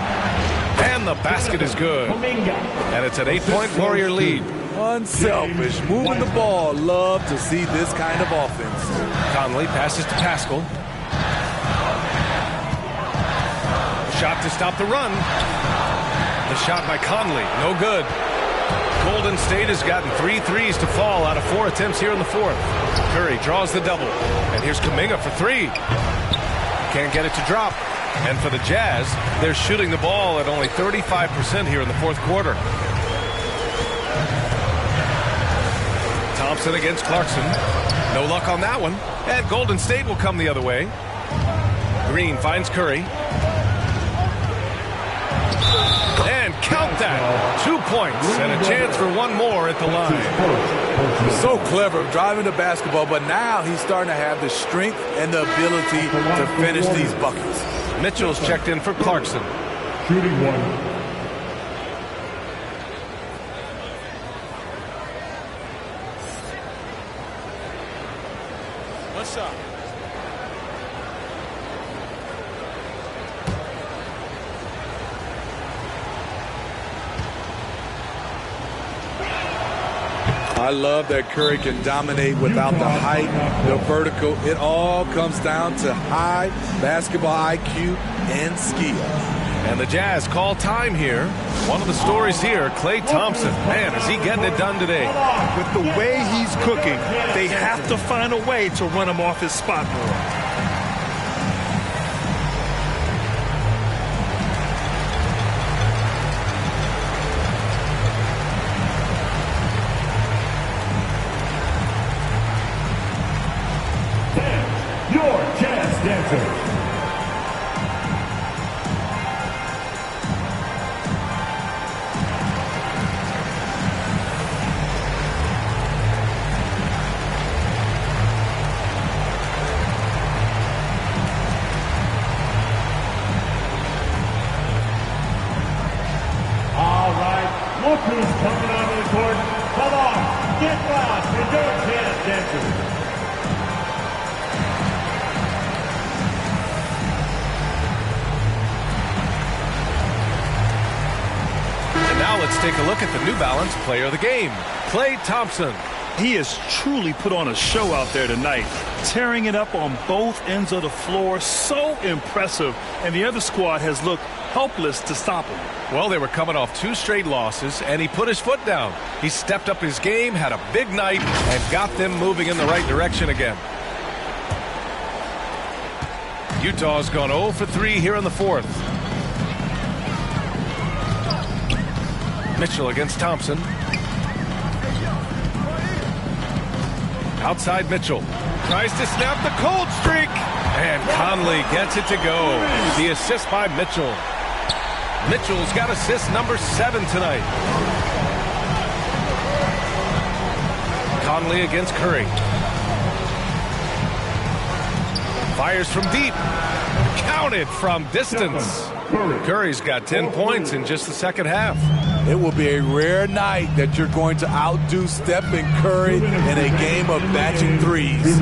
And the basket is good. And it's an 8-point Warrior lead. Unselfish. Moving the ball. Love to see this kind of offense. Conley passes to Pascal. Shot to stop the run. The shot by Conley. No good. Golden State has gotten 3 threes to fall out of 4 attempts here in the fourth. Curry draws the double. And here's Kuminga for 3. Can't get it to drop. And for the Jazz, they're shooting the ball at only 35% here in the fourth quarter. Thompson against Clarkson. No luck on that one. And Golden State will come the other way. Green finds Curry. And count that. 2 points and a chance for one more at the line. So clever driving the basketball, but now he's starting to have the strength and the ability to finish these buckets. Mitchell's checked in for Clarkson. Shooting 1. What's up? I love that Curry can dominate without the height, the vertical. It all comes down to high basketball IQ and skill. And the Jazz call time here. One of the stories here, Klay Thompson. Man, is he getting it done today. With the way he's cooking, they have to find a way to run him off his spot more. Your Jazz Dancers. All right, look who's coming onto the court. Come on, get lost with your Jazz Dancers. take a look at the New Balance Player of the Game, Klay Thompson. He has truly put on a show out there tonight, tearing it up on both ends of the floor. So impressive, and the other squad has looked helpless to stop him. Well, they were coming off 2 straight losses, and he put his foot down. He stepped up his game, had a big night, and got them moving in the right direction again. Utah's gone 0 for 3 here in the 4th. Mitchell against Thompson. Outside Mitchell. Tries to snap the cold streak. And Conley gets it to go. The assist by Mitchell. Mitchell's got assist number 7 tonight. Conley against Curry. Fires from deep. Counted from distance. Curry's got 10 points in just the second half. It will be a rare night that you're going to outdo Stephen Curry in a game of matching threes.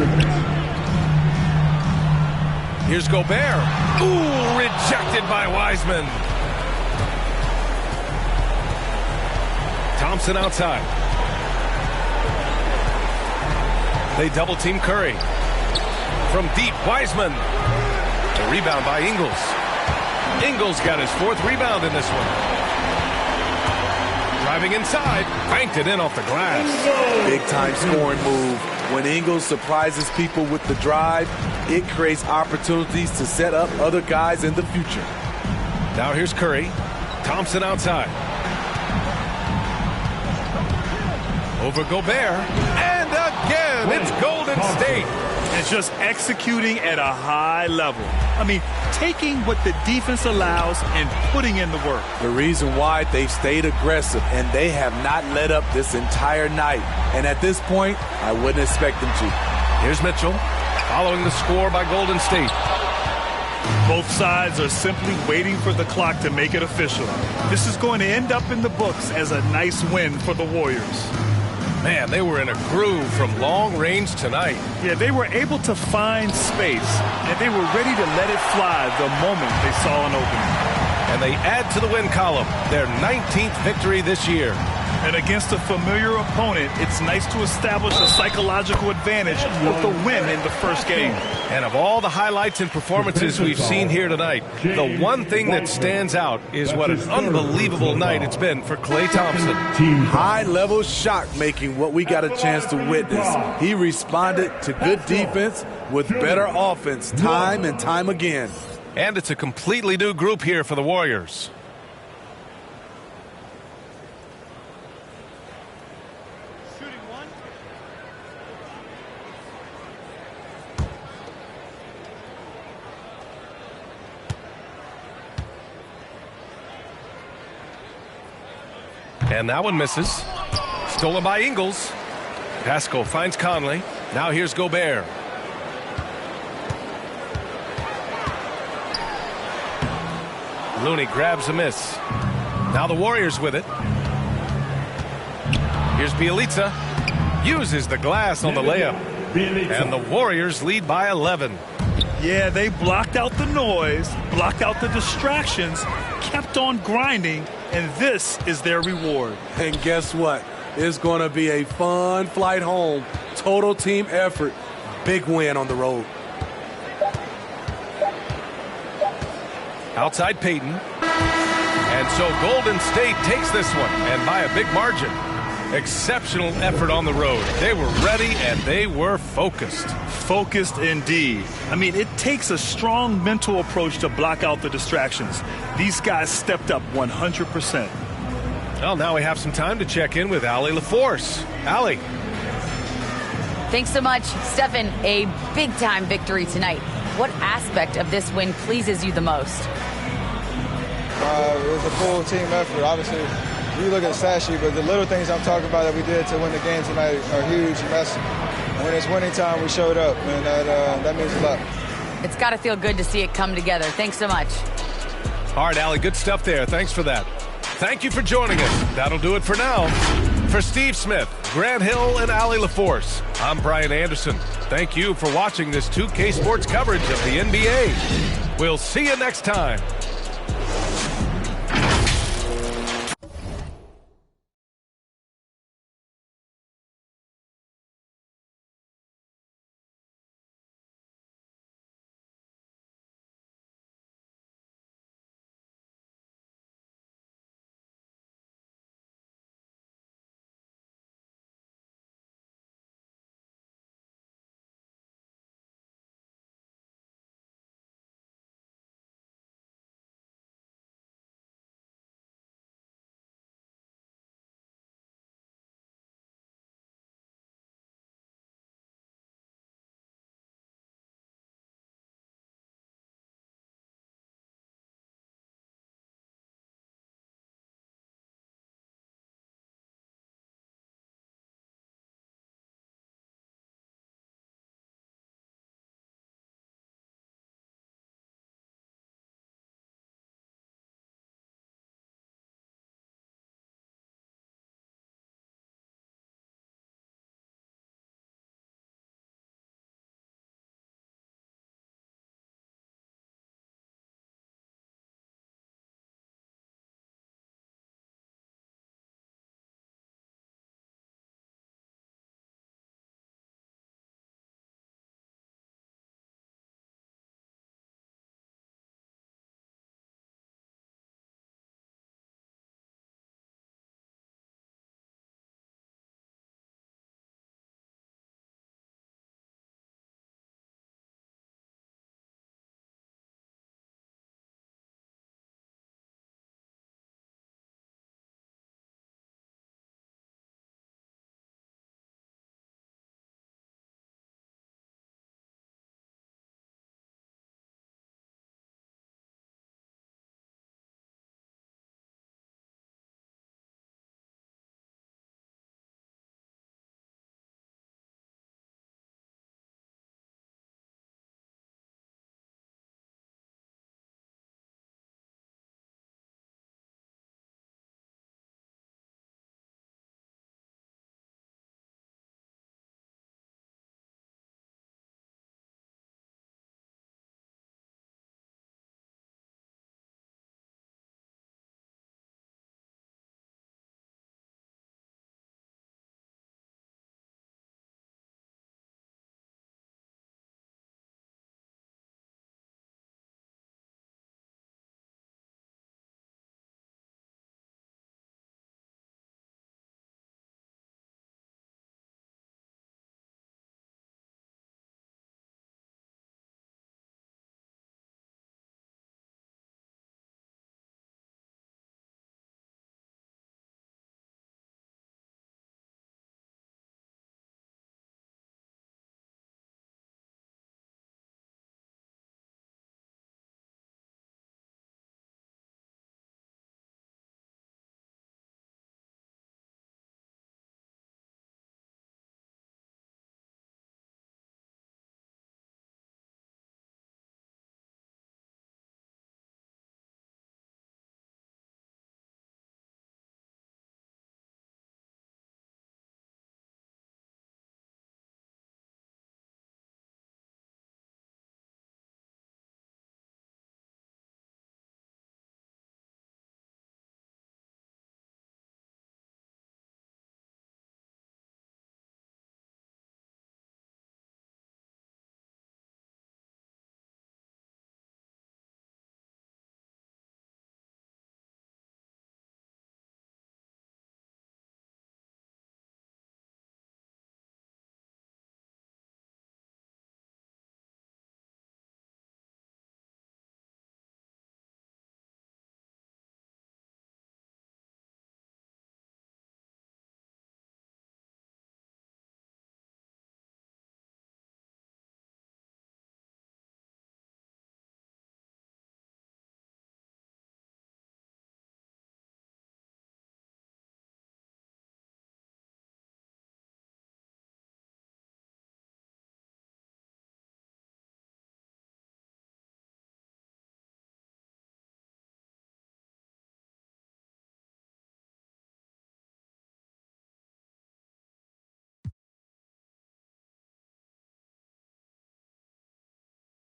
Here's Gobert. Ooh, rejected by Wiseman. Thompson outside. They double team Curry. From deep, Wiseman. A rebound by Ingles. Ingles got his 4th rebound in this one. Driving inside, banked it in off the glass. Big time scoring move. When Ingles surprises people with the drive, it creates opportunities to set up other guys in the future. Now here's Curry. Thompson outside. Over Gobert. And again, it's Golden State. And just executing at a high level. I mean, taking what the defense allows and putting in the work. The reason why they've stayed aggressive and they have not let up this entire night. And at this point, I wouldn't expect them to. Here's Mitchell following the score by Golden State. Both sides are simply waiting for the clock to make it official. This is going to end up in the books as a nice win for the Warriors. Man, they were in a groove from long range tonight. Yeah, they were able to find space, and they were ready to let it fly the moment they saw an opening. And they add to the win column, their 19th victory this year. And against a familiar opponent, it's nice to establish a psychological advantage with a win in the first game. And of all the highlights and performances we've seen here tonight, the one thing that stands out is what an unbelievable night it's been for Klay Thompson. High-level shot making, what we got a chance to witness. He responded to good defense with better offense time and time again. And it's a completely new group here for the Warriors. And that one misses. Stolen by Ingles. Pascal finds Conley. Now here's Gobert. Looney grabs a miss. Now the Warriors with it. Here's Bjelica. Uses the glass on the layup. And the Warriors lead by 11. Yeah, they blocked out the noise, blocked out the distractions, kept on grinding, and this is their reward. And guess what? It's going to be a fun flight home. Total team effort. Big win on the road. Outside Payton. And so Golden State takes this one, and by a big margin. Exceptional effort on the road. They were ready and they were focused. Focused indeed. I mean, it takes a strong mental approach to block out the distractions. These guys stepped up 100%. Well, now we have some time to check in with Allie LaForce. Allie. Thanks so much, Stephen. A big-time victory tonight. What aspect of this win pleases you the most? It was a full team effort. Obviously, you look at the stat sheet, but the little things I'm talking about that we did to win the game tonight are huge. And when it's winning time, we showed up, and that means a lot. It's got to feel good to see it come together. Thanks so much. All right, Allie, good stuff there. Thanks for that. Thank you for joining us. That'll do it for now. For Steve Smith, Grant Hill, and Allie LaForce, I'm Brian Anderson. Thank you for watching this 2K Sports coverage of the NBA. We'll see you next time.